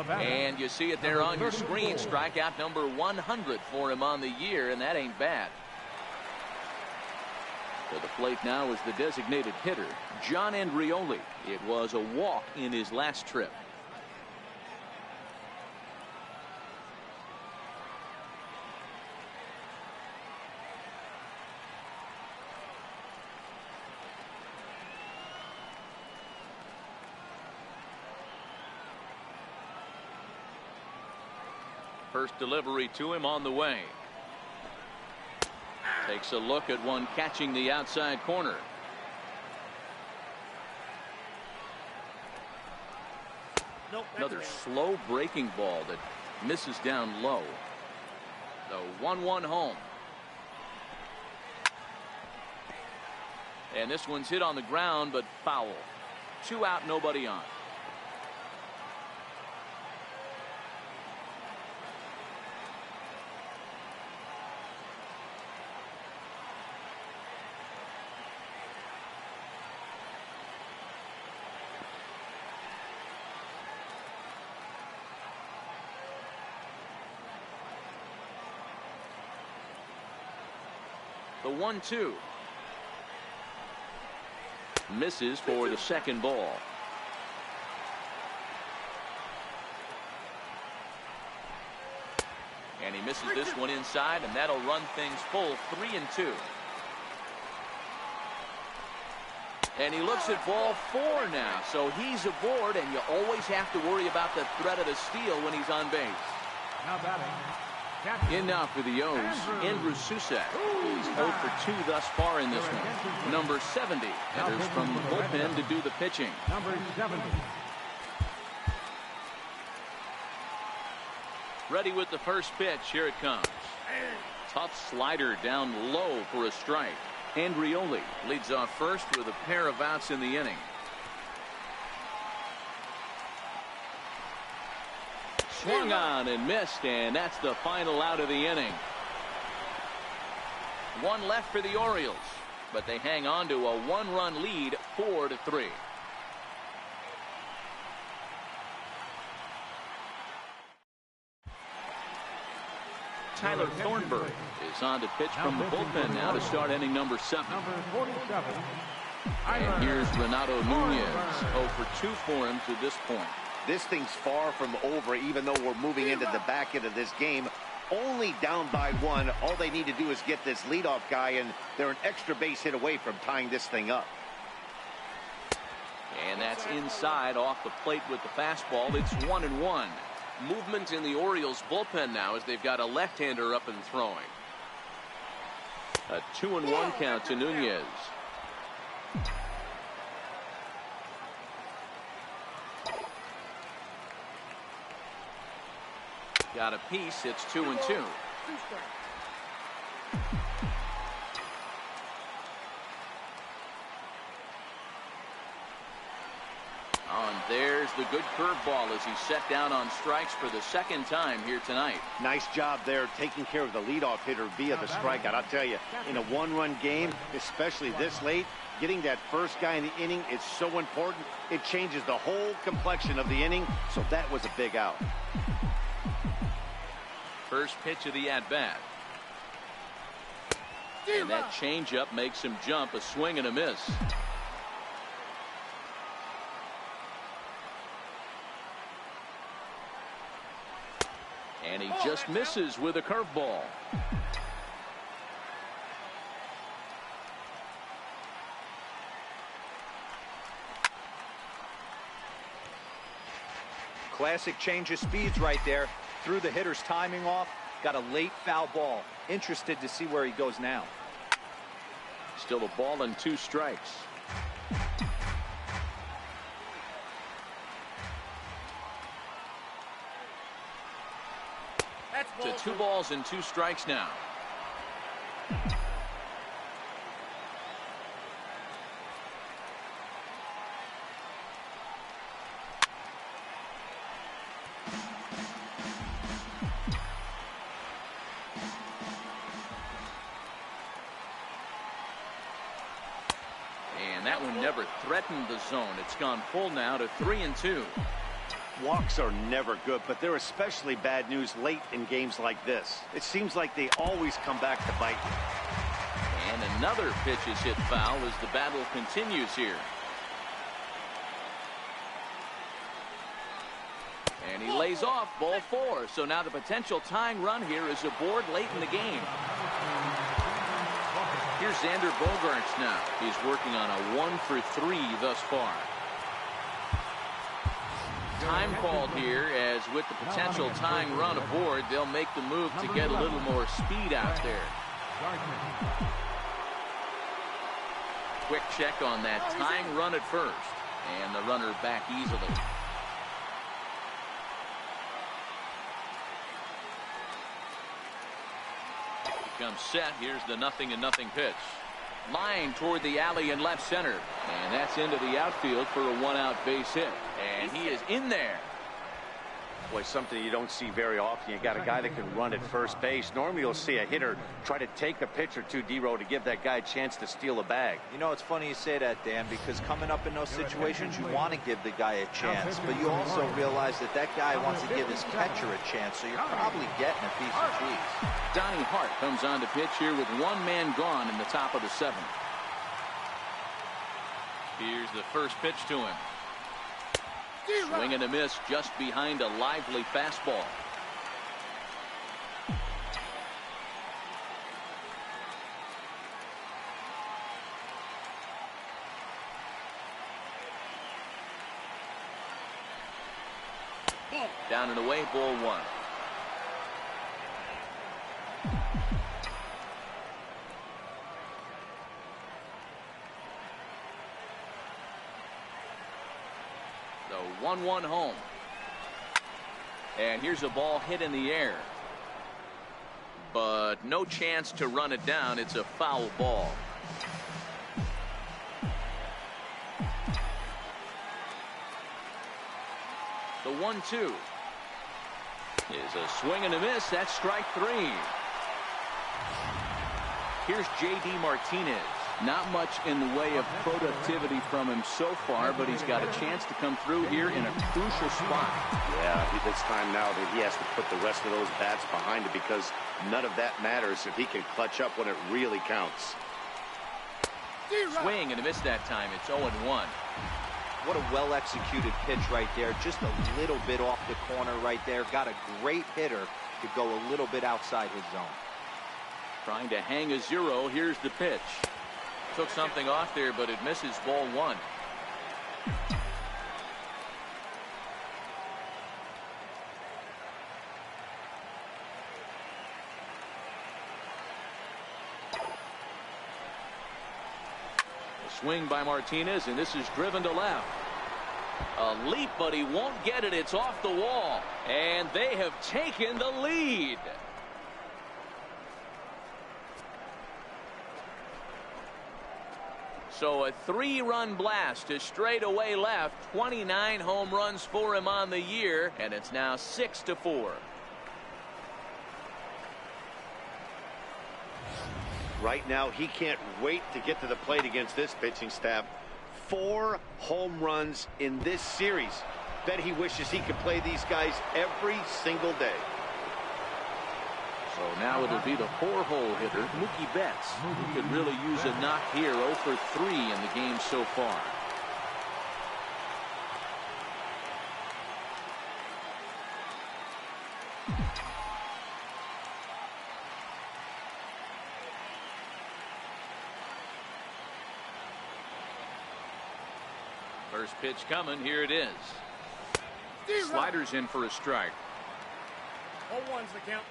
And you see it there on your screen. Strikeout number 100 for him on the year, and that ain't bad. To the plate now is the designated hitter, John Andrioli. It was a walk in his last trip. First delivery to him on the way. Takes a look at one catching the outside corner. Another slow breaking ball that misses down low. The 1-1 home. And this one's hit on the ground, but foul. 2 out, nobody on. The 1-2. Misses for the second ball. And he misses this one inside, and that'll run things full 3-2. And he looks at ball 4 now, so he's aboard, and you always have to worry about the threat of the steal when he's on base. Now batting. In now for the O's, Andrew Susak. He's 0 for 2 thus far in this one. Number 70 enters from the bullpen to do the pitching. Number 70. Ready with the first pitch. Here it comes. Tough slider down low for a strike. Andrioli leads off first with a pair of outs in the inning. Swung on and missed, and that's the final out of the inning. 1 left for the Orioles, but they hang on to a 1-run lead, 4-3. Tyler Thornburg is on to pitch from the bullpen now to start inning number 7. Number 47. And here's Renato Nunez, 0 for 2 for him to this point. This thing's far from over, even though we're moving into the back end of this game. Only down by 1. All they need to do is get this leadoff guy, and they're an extra base hit away from tying this thing up. And that's inside off the plate with the fastball. It's 1-1. Movement in the Orioles bullpen now as they've got a left-hander up and throwing. A 2-1 count to Nunez. Got a piece. It's 2-2. Oh, and there's the good curveball as he's set down on strikes for the second time here tonight. Nice job there taking care of the leadoff hitter via the strikeout. I'll tell you, in a 1-run game, especially this late, getting that first guy in the inning is so important. It changes the whole complexion of the inning, so that was a big out. First pitch of the at-bat. And that changeup makes him jump. A swing and a miss. And he just misses with a curveball. Classic change of speeds right there. Threw the hitter's timing off. Got a late foul ball. Interested to see where he goes now. Still a ball and 2 strikes. To 2 balls and 2 strikes now. And that one never threatened the zone. It's gone full now to 3-2. Walks are never good, but they're especially bad news late in games like this. It seems like they always come back to bite you. And another pitch is hit foul as the battle continues here. And he lays off ball 4. So now the potential tying run here is aboard late in the game. Here's Xander Bogaerts now. He's working on a 1 for 3 thus far. Time called here, as with the potential tying run aboard, they'll make the move to get a little more speed out there. Quick check on that tying run at first, and the runner back easily. Comes set. Here's the 0-0 pitch. Line toward the alley in left center. And that's into the outfield for a 1-out base hit. And he is in there. Boy, something you don't see very often. You got a guy that can run at first base. Normally you'll see a hitter try to take a pitch or two, D-Row, to give that guy a chance to steal a bag. You know, it's funny you say that, Dan, because coming up in those situations, you want to give the guy a chance, but you also realize that that guy wants to give his catcher a chance, so you're probably getting a piece of cheese. Donnie Hart comes on to pitch here with 1 man gone in the top of the 7th. Here's the first pitch to him. Swing and a miss just behind a lively fastball. Down and away, ball 1. The 1-1 home. And here's a ball hit in the air. But no chance to run it down. It's a foul ball. The 1-2 is a swing and a miss. That's strike 3. Here's J.D. Martinez. Not much in the way of productivity from him so far, but he's got a chance to come through here in a crucial spot. Yeah, it's time now that he has to put the rest of those bats behind it, because none of that matters if he can clutch up when it really counts. Swing and a miss that time. It's 0-1. What a well-executed pitch right there. Just a little bit off the corner right there. Got a great hitter to go a little bit outside his zone. Trying to hang a 0. Here's the pitch. Took something off there, but it misses, ball 1. A swing by Martinez, and this is driven to left. A leap, but he won't get it. It's off the wall, and they have taken the lead. So a 3-run blast to straightaway left. 29 home runs for him on the year, and it's now 6-4. Right now, he can't wait to get to the plate against this pitching staff. 4 home runs in this series. Bet he wishes he could play these guys every single day. So now it'll be the 4-hole hitter, Mookie Betts, who could really use a knock here. 0 for 3 in the game so far. First pitch coming. Here it is. Sliders in for a strike. 0-1's the count.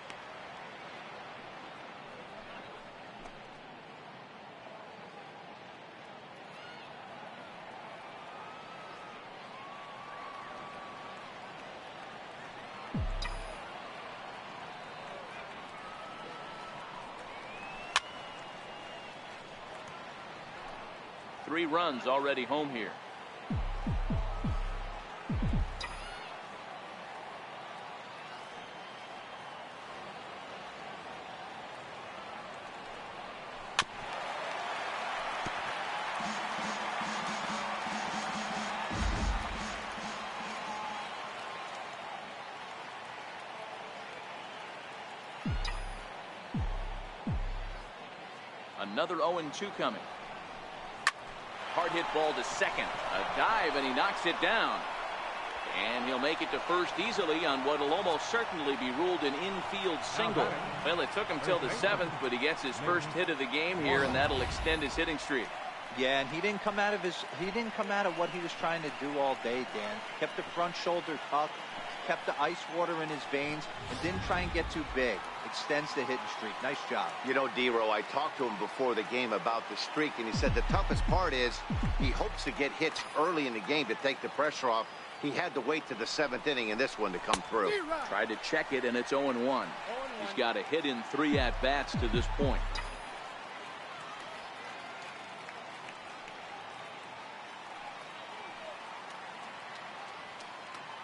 Three runs already home here. Another 0-2 coming. Hard hit ball to second. A dive, and he knocks it down. And he'll make it to first easily on what will almost certainly be ruled an infield single. Well, it took him till the 7th, but he gets his first hit of the game here, and that'll extend his hitting streak. Yeah, and he didn't come out of what he was trying to do all day, Dan. Kept the front shoulder tucked, kept the ice water in his veins, and didn't try and get too big. Extends the hitting streak. Nice job. You know, D-Row, I talked to him before the game about the streak, and he said the toughest part is he hopes to get hits early in the game to take the pressure off. He had to wait to the 7th inning in this one to come through. Tried to check it, and it's 0-1. He's got a hit in 3 at-bats to this point.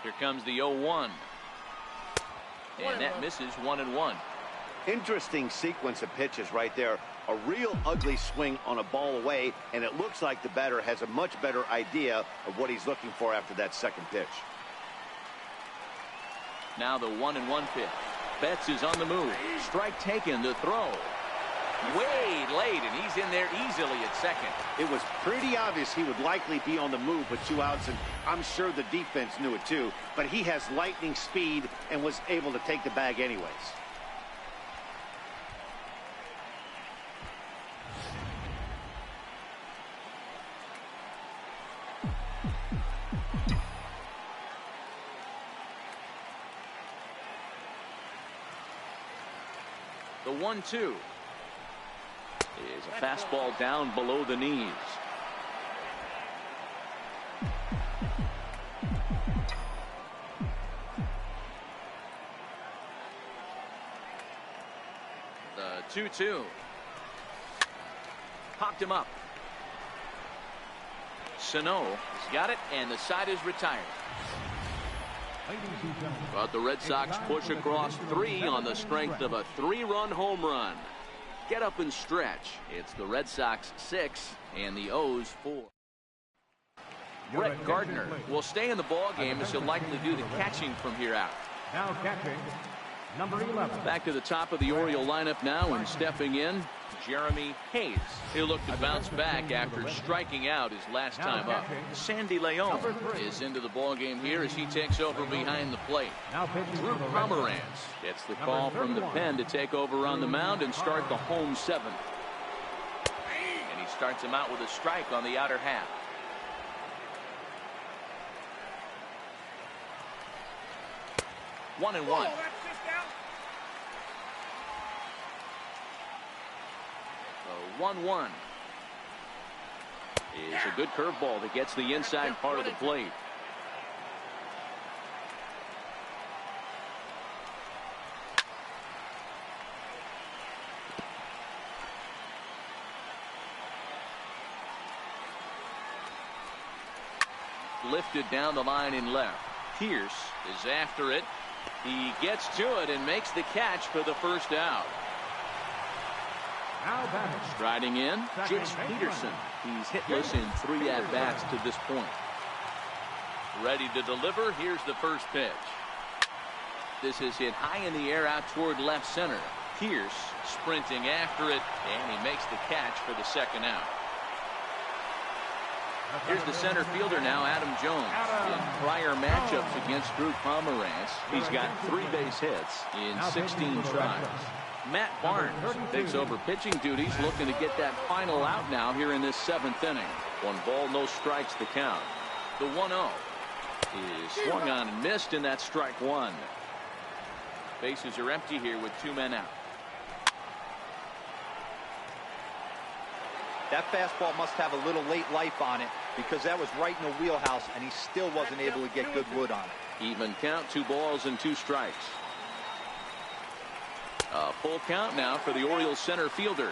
Here comes the 0-1. And that misses 1-1. Interesting sequence of pitches right there. A real ugly swing on a ball away, and it looks like the batter has a much better idea of what he's looking for after that second pitch. Now the 1-1 pitch. Betts is on the move. Strike taken, the throw. Way late, and he's in there easily at second. It was pretty obvious he would likely be on the move with 2 outs, and I'm sure the defense knew it too. But he has lightning speed and was able to take the bag anyways. The 1-2 is a fastball down below the knees. The 2-2 popped him up. Sano has got it, and the side is retired. But the Red Sox push across 3 on the strength of a 3-run home run. Get up and stretch. It's the Red Sox 6 and the O's 4. Brett Gardner will stay in the ball game as he'll likely do the catching from here out. Now catching, number 11. Back to the top of the Oriole lineup now, and stepping in, Jeremy Hayes. He'll look to bounce back after striking out his last time up. Sandy Leon is into the ball game here as he takes over behind the plate. Drew Pomeranz gets the call from the pen to take over on the mound and start the home 7th. And he starts him out with a strike on the outer half. One and one. 1-1 is a good curveball that gets the inside part of the plate. Lifted down the line in left. Pierce is after it. He gets to it and makes the catch for the first out. Striding in, Jace Peterson. He's hitless in 3 at-bats to this point. Ready to deliver. Here's the first pitch. This is hit high in the air out toward left center. Pierce sprinting after it, and he makes the catch for the second out. Here's the center fielder now, Adam Jones. In prior matchups against Drew Pomeranz, he's got 3 base hits in 16 tries. Matt Barnes takes over pitching duties, looking to get that final out now here in this 7th inning. 1 ball, no strikes to count. The 1-0 is swung on and missed, and that's strike one. Bases are empty here with 2 men out. That fastball must have a little late life on it because that was right in the wheelhouse, and he still wasn't able to get good wood on it. Even count, 2 balls and 2 strikes. A full count now for the Orioles center fielder.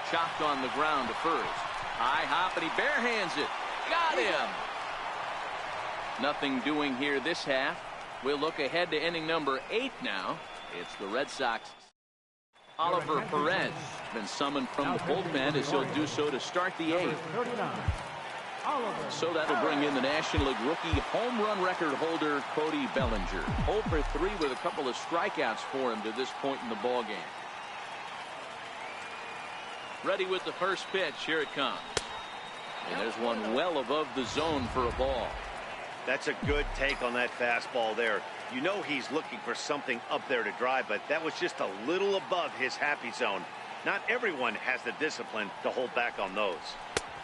Chopped on the ground to first. High hop, and he barehands it. Got him. Nothing doing here this half. We'll look ahead to inning number 8 now. It's the Red Sox. Oliver Perez been summoned from the bullpen as he'll do so to start the 8th. So that'll bring in the National League rookie home run record holder Cody Bellinger. 0 for 3 with a couple of strikeouts for him to this point in the ball game. Ready with the first pitch. Here it comes. And there's one well above the zone for a ball. That's a good take on that fastball there. You know he's looking for something up there to drive, but that was just a little above his happy zone. Not everyone has the discipline to hold back on those.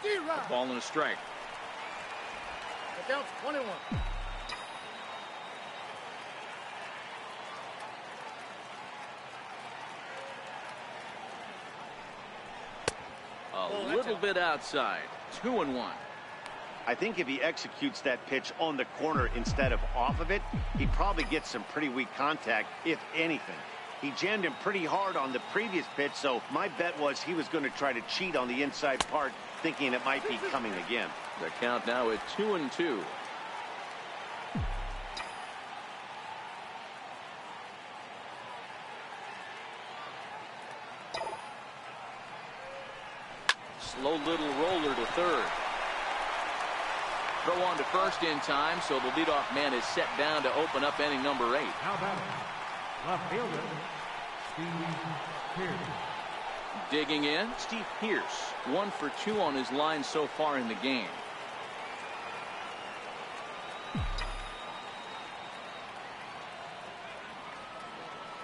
A ball and a strike. The count's 21. A little bit outside. 2-1. I think if he executes that pitch on the corner instead of off of it, he probably gets some pretty weak contact, if anything. He jammed him pretty hard on the previous pitch, so my bet was he was going to try to cheat on the inside part, thinking it might be coming again. The count now at 2-2. Slow little roller to third. Throw on to first in time, so the leadoff man is set down to open up inning number 8. How about left fielder, Steve Pierce. Digging in, Steve Pierce. 1 for 2 on his line so far in the game.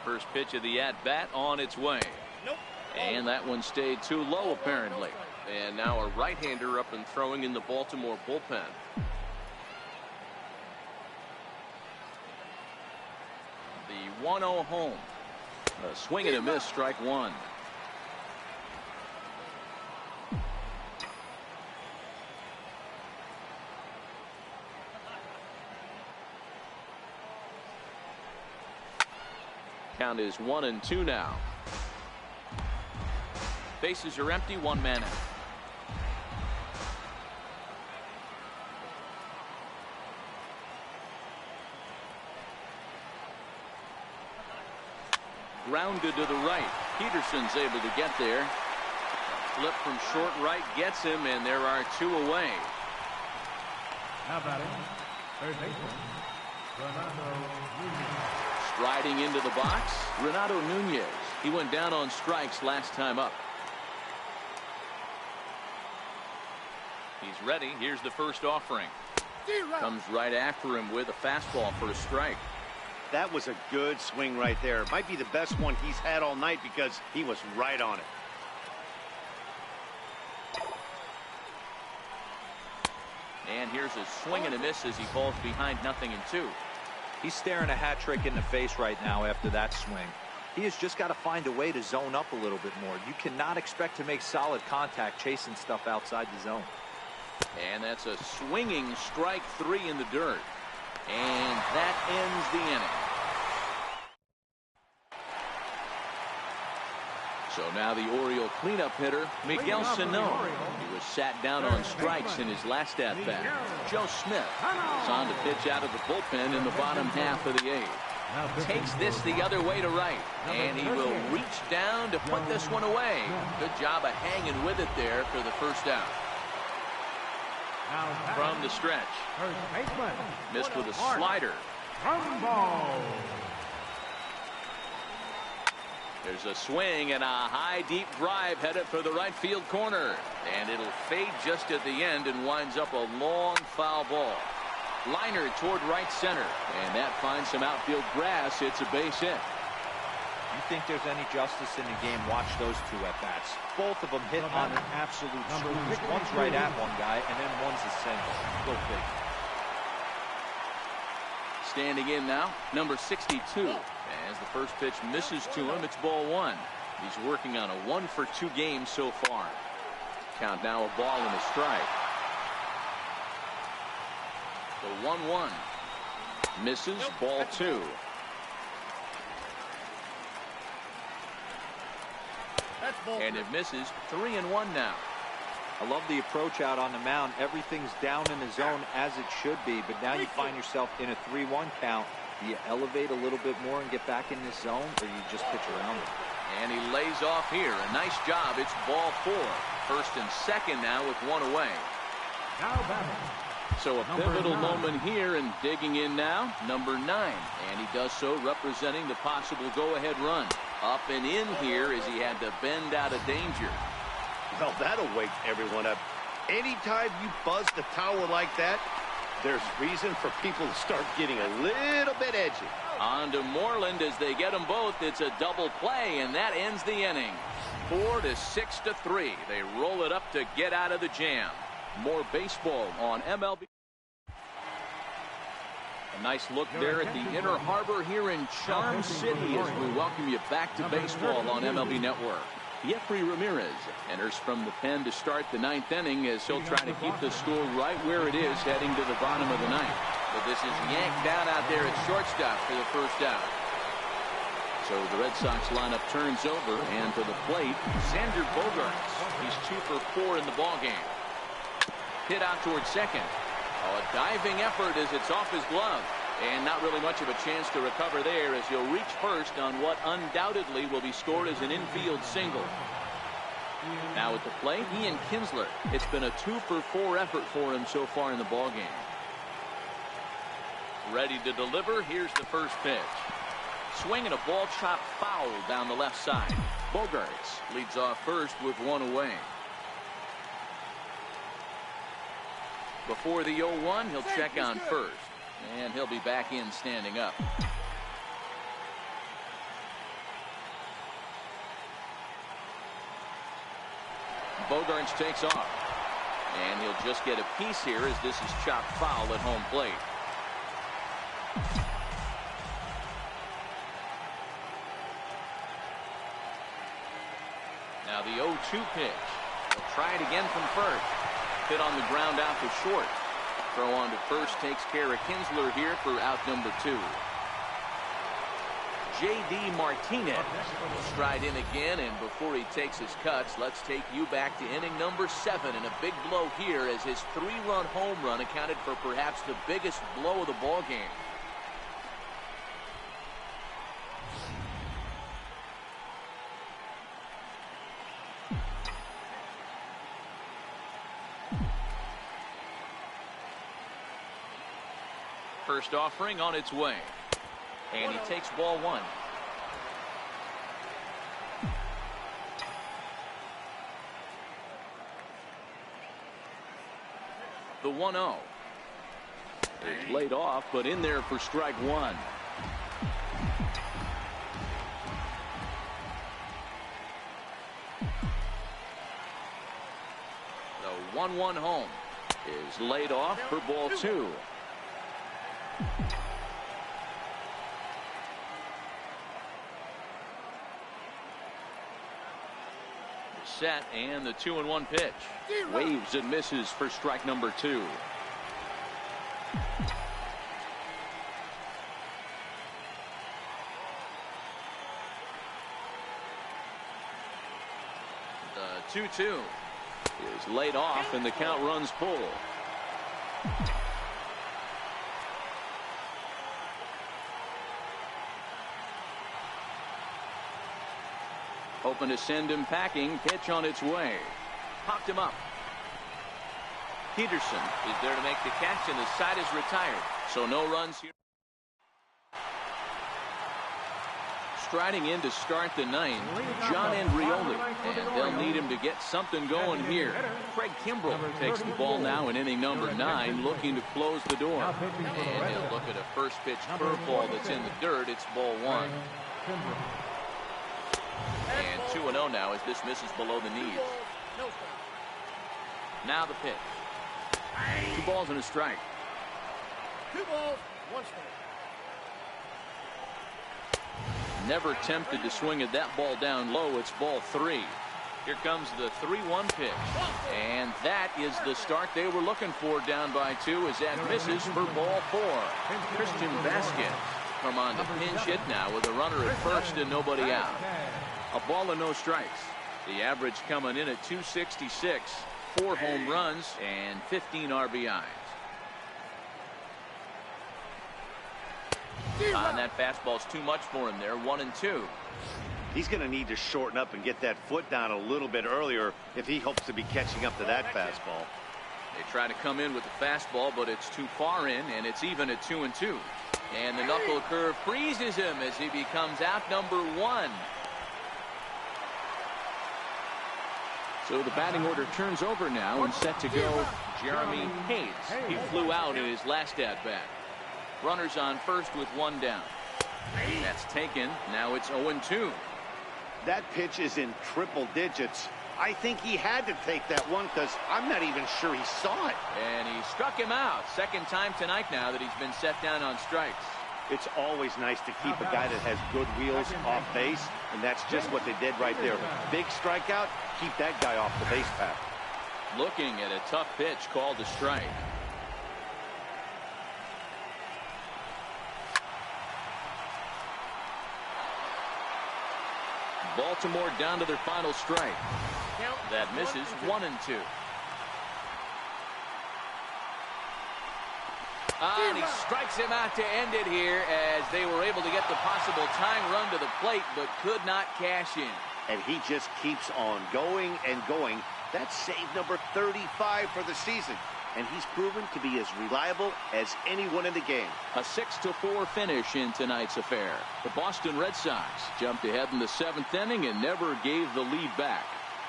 First pitch of the at-bat on its way. Nope. And that one stayed too low, apparently. And now a right-hander up and throwing in the Baltimore bullpen. The 1-0 home. A swing and a miss, strike one. Count is 1-2 now. Bases are empty, 1 man out. Grounded to the right. Peterson's able to get there. Flip from short right gets him, and there are 2 away. How about it? Third baseman, Renato Nunez. Striding into the box, Renato Nunez. He went down on strikes last time up. He's ready. Here's the first offering. Comes right after him with a fastball for a strike. That was a good swing right there. Might be the best one he's had all night because he was right on it. And here's a swing and a miss as he falls behind 0-2. He's staring a hat trick in the face right now after that swing. He has just got to find a way to zone up a little bit more. You cannot expect to make solid contact chasing stuff outside the zone. And that's a swinging strike 3 in the dirt. And that ends the inning. So now the Oriole cleanup hitter, Miguel Sano. He was sat down on strikes in his last at-bat. Joe Smith is on to pitch out of the bullpen in the bottom half of the 8th. Takes this the other way to right, and he will reach down to put this one away. Good job of hanging with it there for the first out. From the stretch. Missed with a slider. There's a swing and a high deep drive headed for the right field corner. And it'll fade just at the end and winds up a long foul ball. Liner toward right center. And that finds some outfield grass. It's a base hit. You think there's any justice in the game, watch those two at-bats. Both of them hit on an absolute screws. One's right at one guy, and then one's a single. Go big. Standing in now, number 62. As the first pitch misses to him, it's ball one. He's working on a 1-for-2 game so far. Count now a ball and a strike. The 1-1. Misses, ball two. And it misses, 3-1 now. I love the approach out on the mound. Everything's down in the zone as it should be, but now you find yourself in a 3-1 count. Do you elevate a little bit more and get back in this zone, or you just pitch around it? And he lays off here. A nice job. It's ball four. First and second now with one away. Now batting. So a pivotal moment here, and digging in now, number 9. And he does so representing the possible go-ahead run. Up and in here as he had to bend out of danger. Well, that'll wake everyone up. Anytime you buzz the tower like that, there's reason for people to start getting a little bit edgy. On to Moreland as they get them both. It's a double play, and that ends the inning. 4-6-3. They roll it up to get out of the jam. More baseball on MLB. A nice look there at the Inner Harbor here in Charm City as we welcome you back to baseball on MLB Network. Jeffrey Ramirez enters from the pen to start the 9th inning as he'll try to keep the score right where it is heading to the bottom of the 9th. But this is yanked down out there at shortstop for the first out. So the Red Sox lineup turns over, and to the plate, Xander Bogaerts. He's 2 for 4 in the ballgame. Hit out towards second. Oh, a diving effort as it's off his glove. And not really much of a chance to recover there as he'll reach first on what undoubtedly will be scored as an infield single. Now at the plate, Ian Kinsler. It's been a 2 for 4 effort for him so far in the ballgame. Ready to deliver. Here's the first pitch. Swinging a ball chopped foul down the left side. Bogaerts leads off first with one away. Before the 0-1, he'll check on first. And he'll be back in standing up. Bogaerts takes off. And he'll just get a piece here as this is chopped foul at home plate. Now the 0-2 pitch. He'll try it again from first. Hit on the ground out to short. Throw on to first takes care of Kinsler here for out number 2. J.D. Martinez will stride in again, and before he takes his cuts, let's take you back to inning number 7, and a big blow here as his 3-run home run accounted for perhaps the biggest blow of the ball game. First offering on its way. And he takes ball 1. The 1-0. It's laid off, but in there for strike 1. The 1-1 home is laid off for ball 2. Set, and the 2-1 pitch. Waves and misses for strike number 2. The 2-2 is laid off, and the count runs full. Hoping to send him packing. Pitch on its way. Popped him up. Peterson is there to make the catch, and the side is retired. So no runs here. Striding in to start the 9th, John Andrioli, and they'll need him to get something going here. Craig Kimbrell takes the ball now in inning number 9, looking to close the door. And he'll look at a first pitch curveball that's in the dirt. It's ball 1. And 2-0 now as this misses below the knees. No strike. Now the pitch. 2 balls and a strike. 2 balls, 1 strike. Never tempted to swing at that ball down low. It's ball 3. Here comes the 3-1 pitch. And that is the start they were looking for, down by 2, as that misses for ball 4. Christian Vasquez come on to pinch hit now with a runner at first and nobody out. A ball and no strikes. The average coming in at 266, 4 home runs and 15 RBIs. And that fastball's too much for him there. 1-2. He's going to need to shorten up and get that foot down a little bit earlier if he hopes to be catching up to that fastball. They try to come in with the fastball, but it's too far in, and it's even at 2-2. And the knuckle curve freezes him as he becomes out number 1. So the batting order turns over now and set to go Jeremy Hayes. He flew out in his last at-bat. Runners on first with 1 down. That's taken. Now it's 0-2. That pitch is in triple digits. I think he had to take that one because I'm not even sure he saw it. And he struck him out. Second time tonight now that he's been set down on strikes. It's always nice to keep a guy that has good wheels off base, and that's just what they did right there. Big strikeout, keep that guy off the base path. Looking at a tough pitch called a strike. Baltimore down to their final strike. That misses. 1-2. And he strikes him out to end it here as they were able to get the possible tying run to the plate but could not cash in. And he just keeps on going and going. That's save number 35 for the season. And he's proven to be as reliable as anyone in the game. A 6-4 finish in tonight's affair. The Boston Red Sox jumped ahead in the 7th inning and never gave the lead back.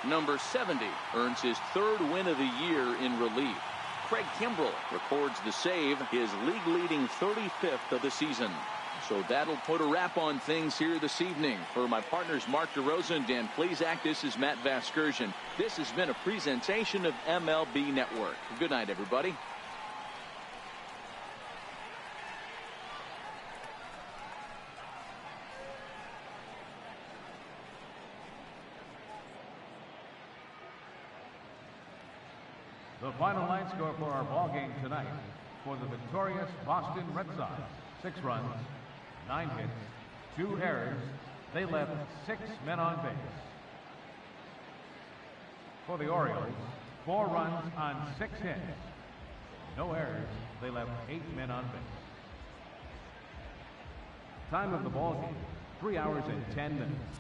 Number 70 earns his 3rd win of the year in relief. Craig Kimbrell records the save, his league-leading 35th of the season. So that'll put a wrap on things here this evening. For my partners Mark DeRosa and Dan Plezak, this is Matt Vasgersian. This has been a presentation of MLB Network. Good night, everybody. The final line score for our ball game tonight: for the victorious Boston Red Sox, 6 runs, 9 hits, 2 errors. They left 6 men on base. For the Orioles, 4 runs on 6 hits, no errors. They left 8 men on base. Time of the ball game, 3 hours and 10 minutes.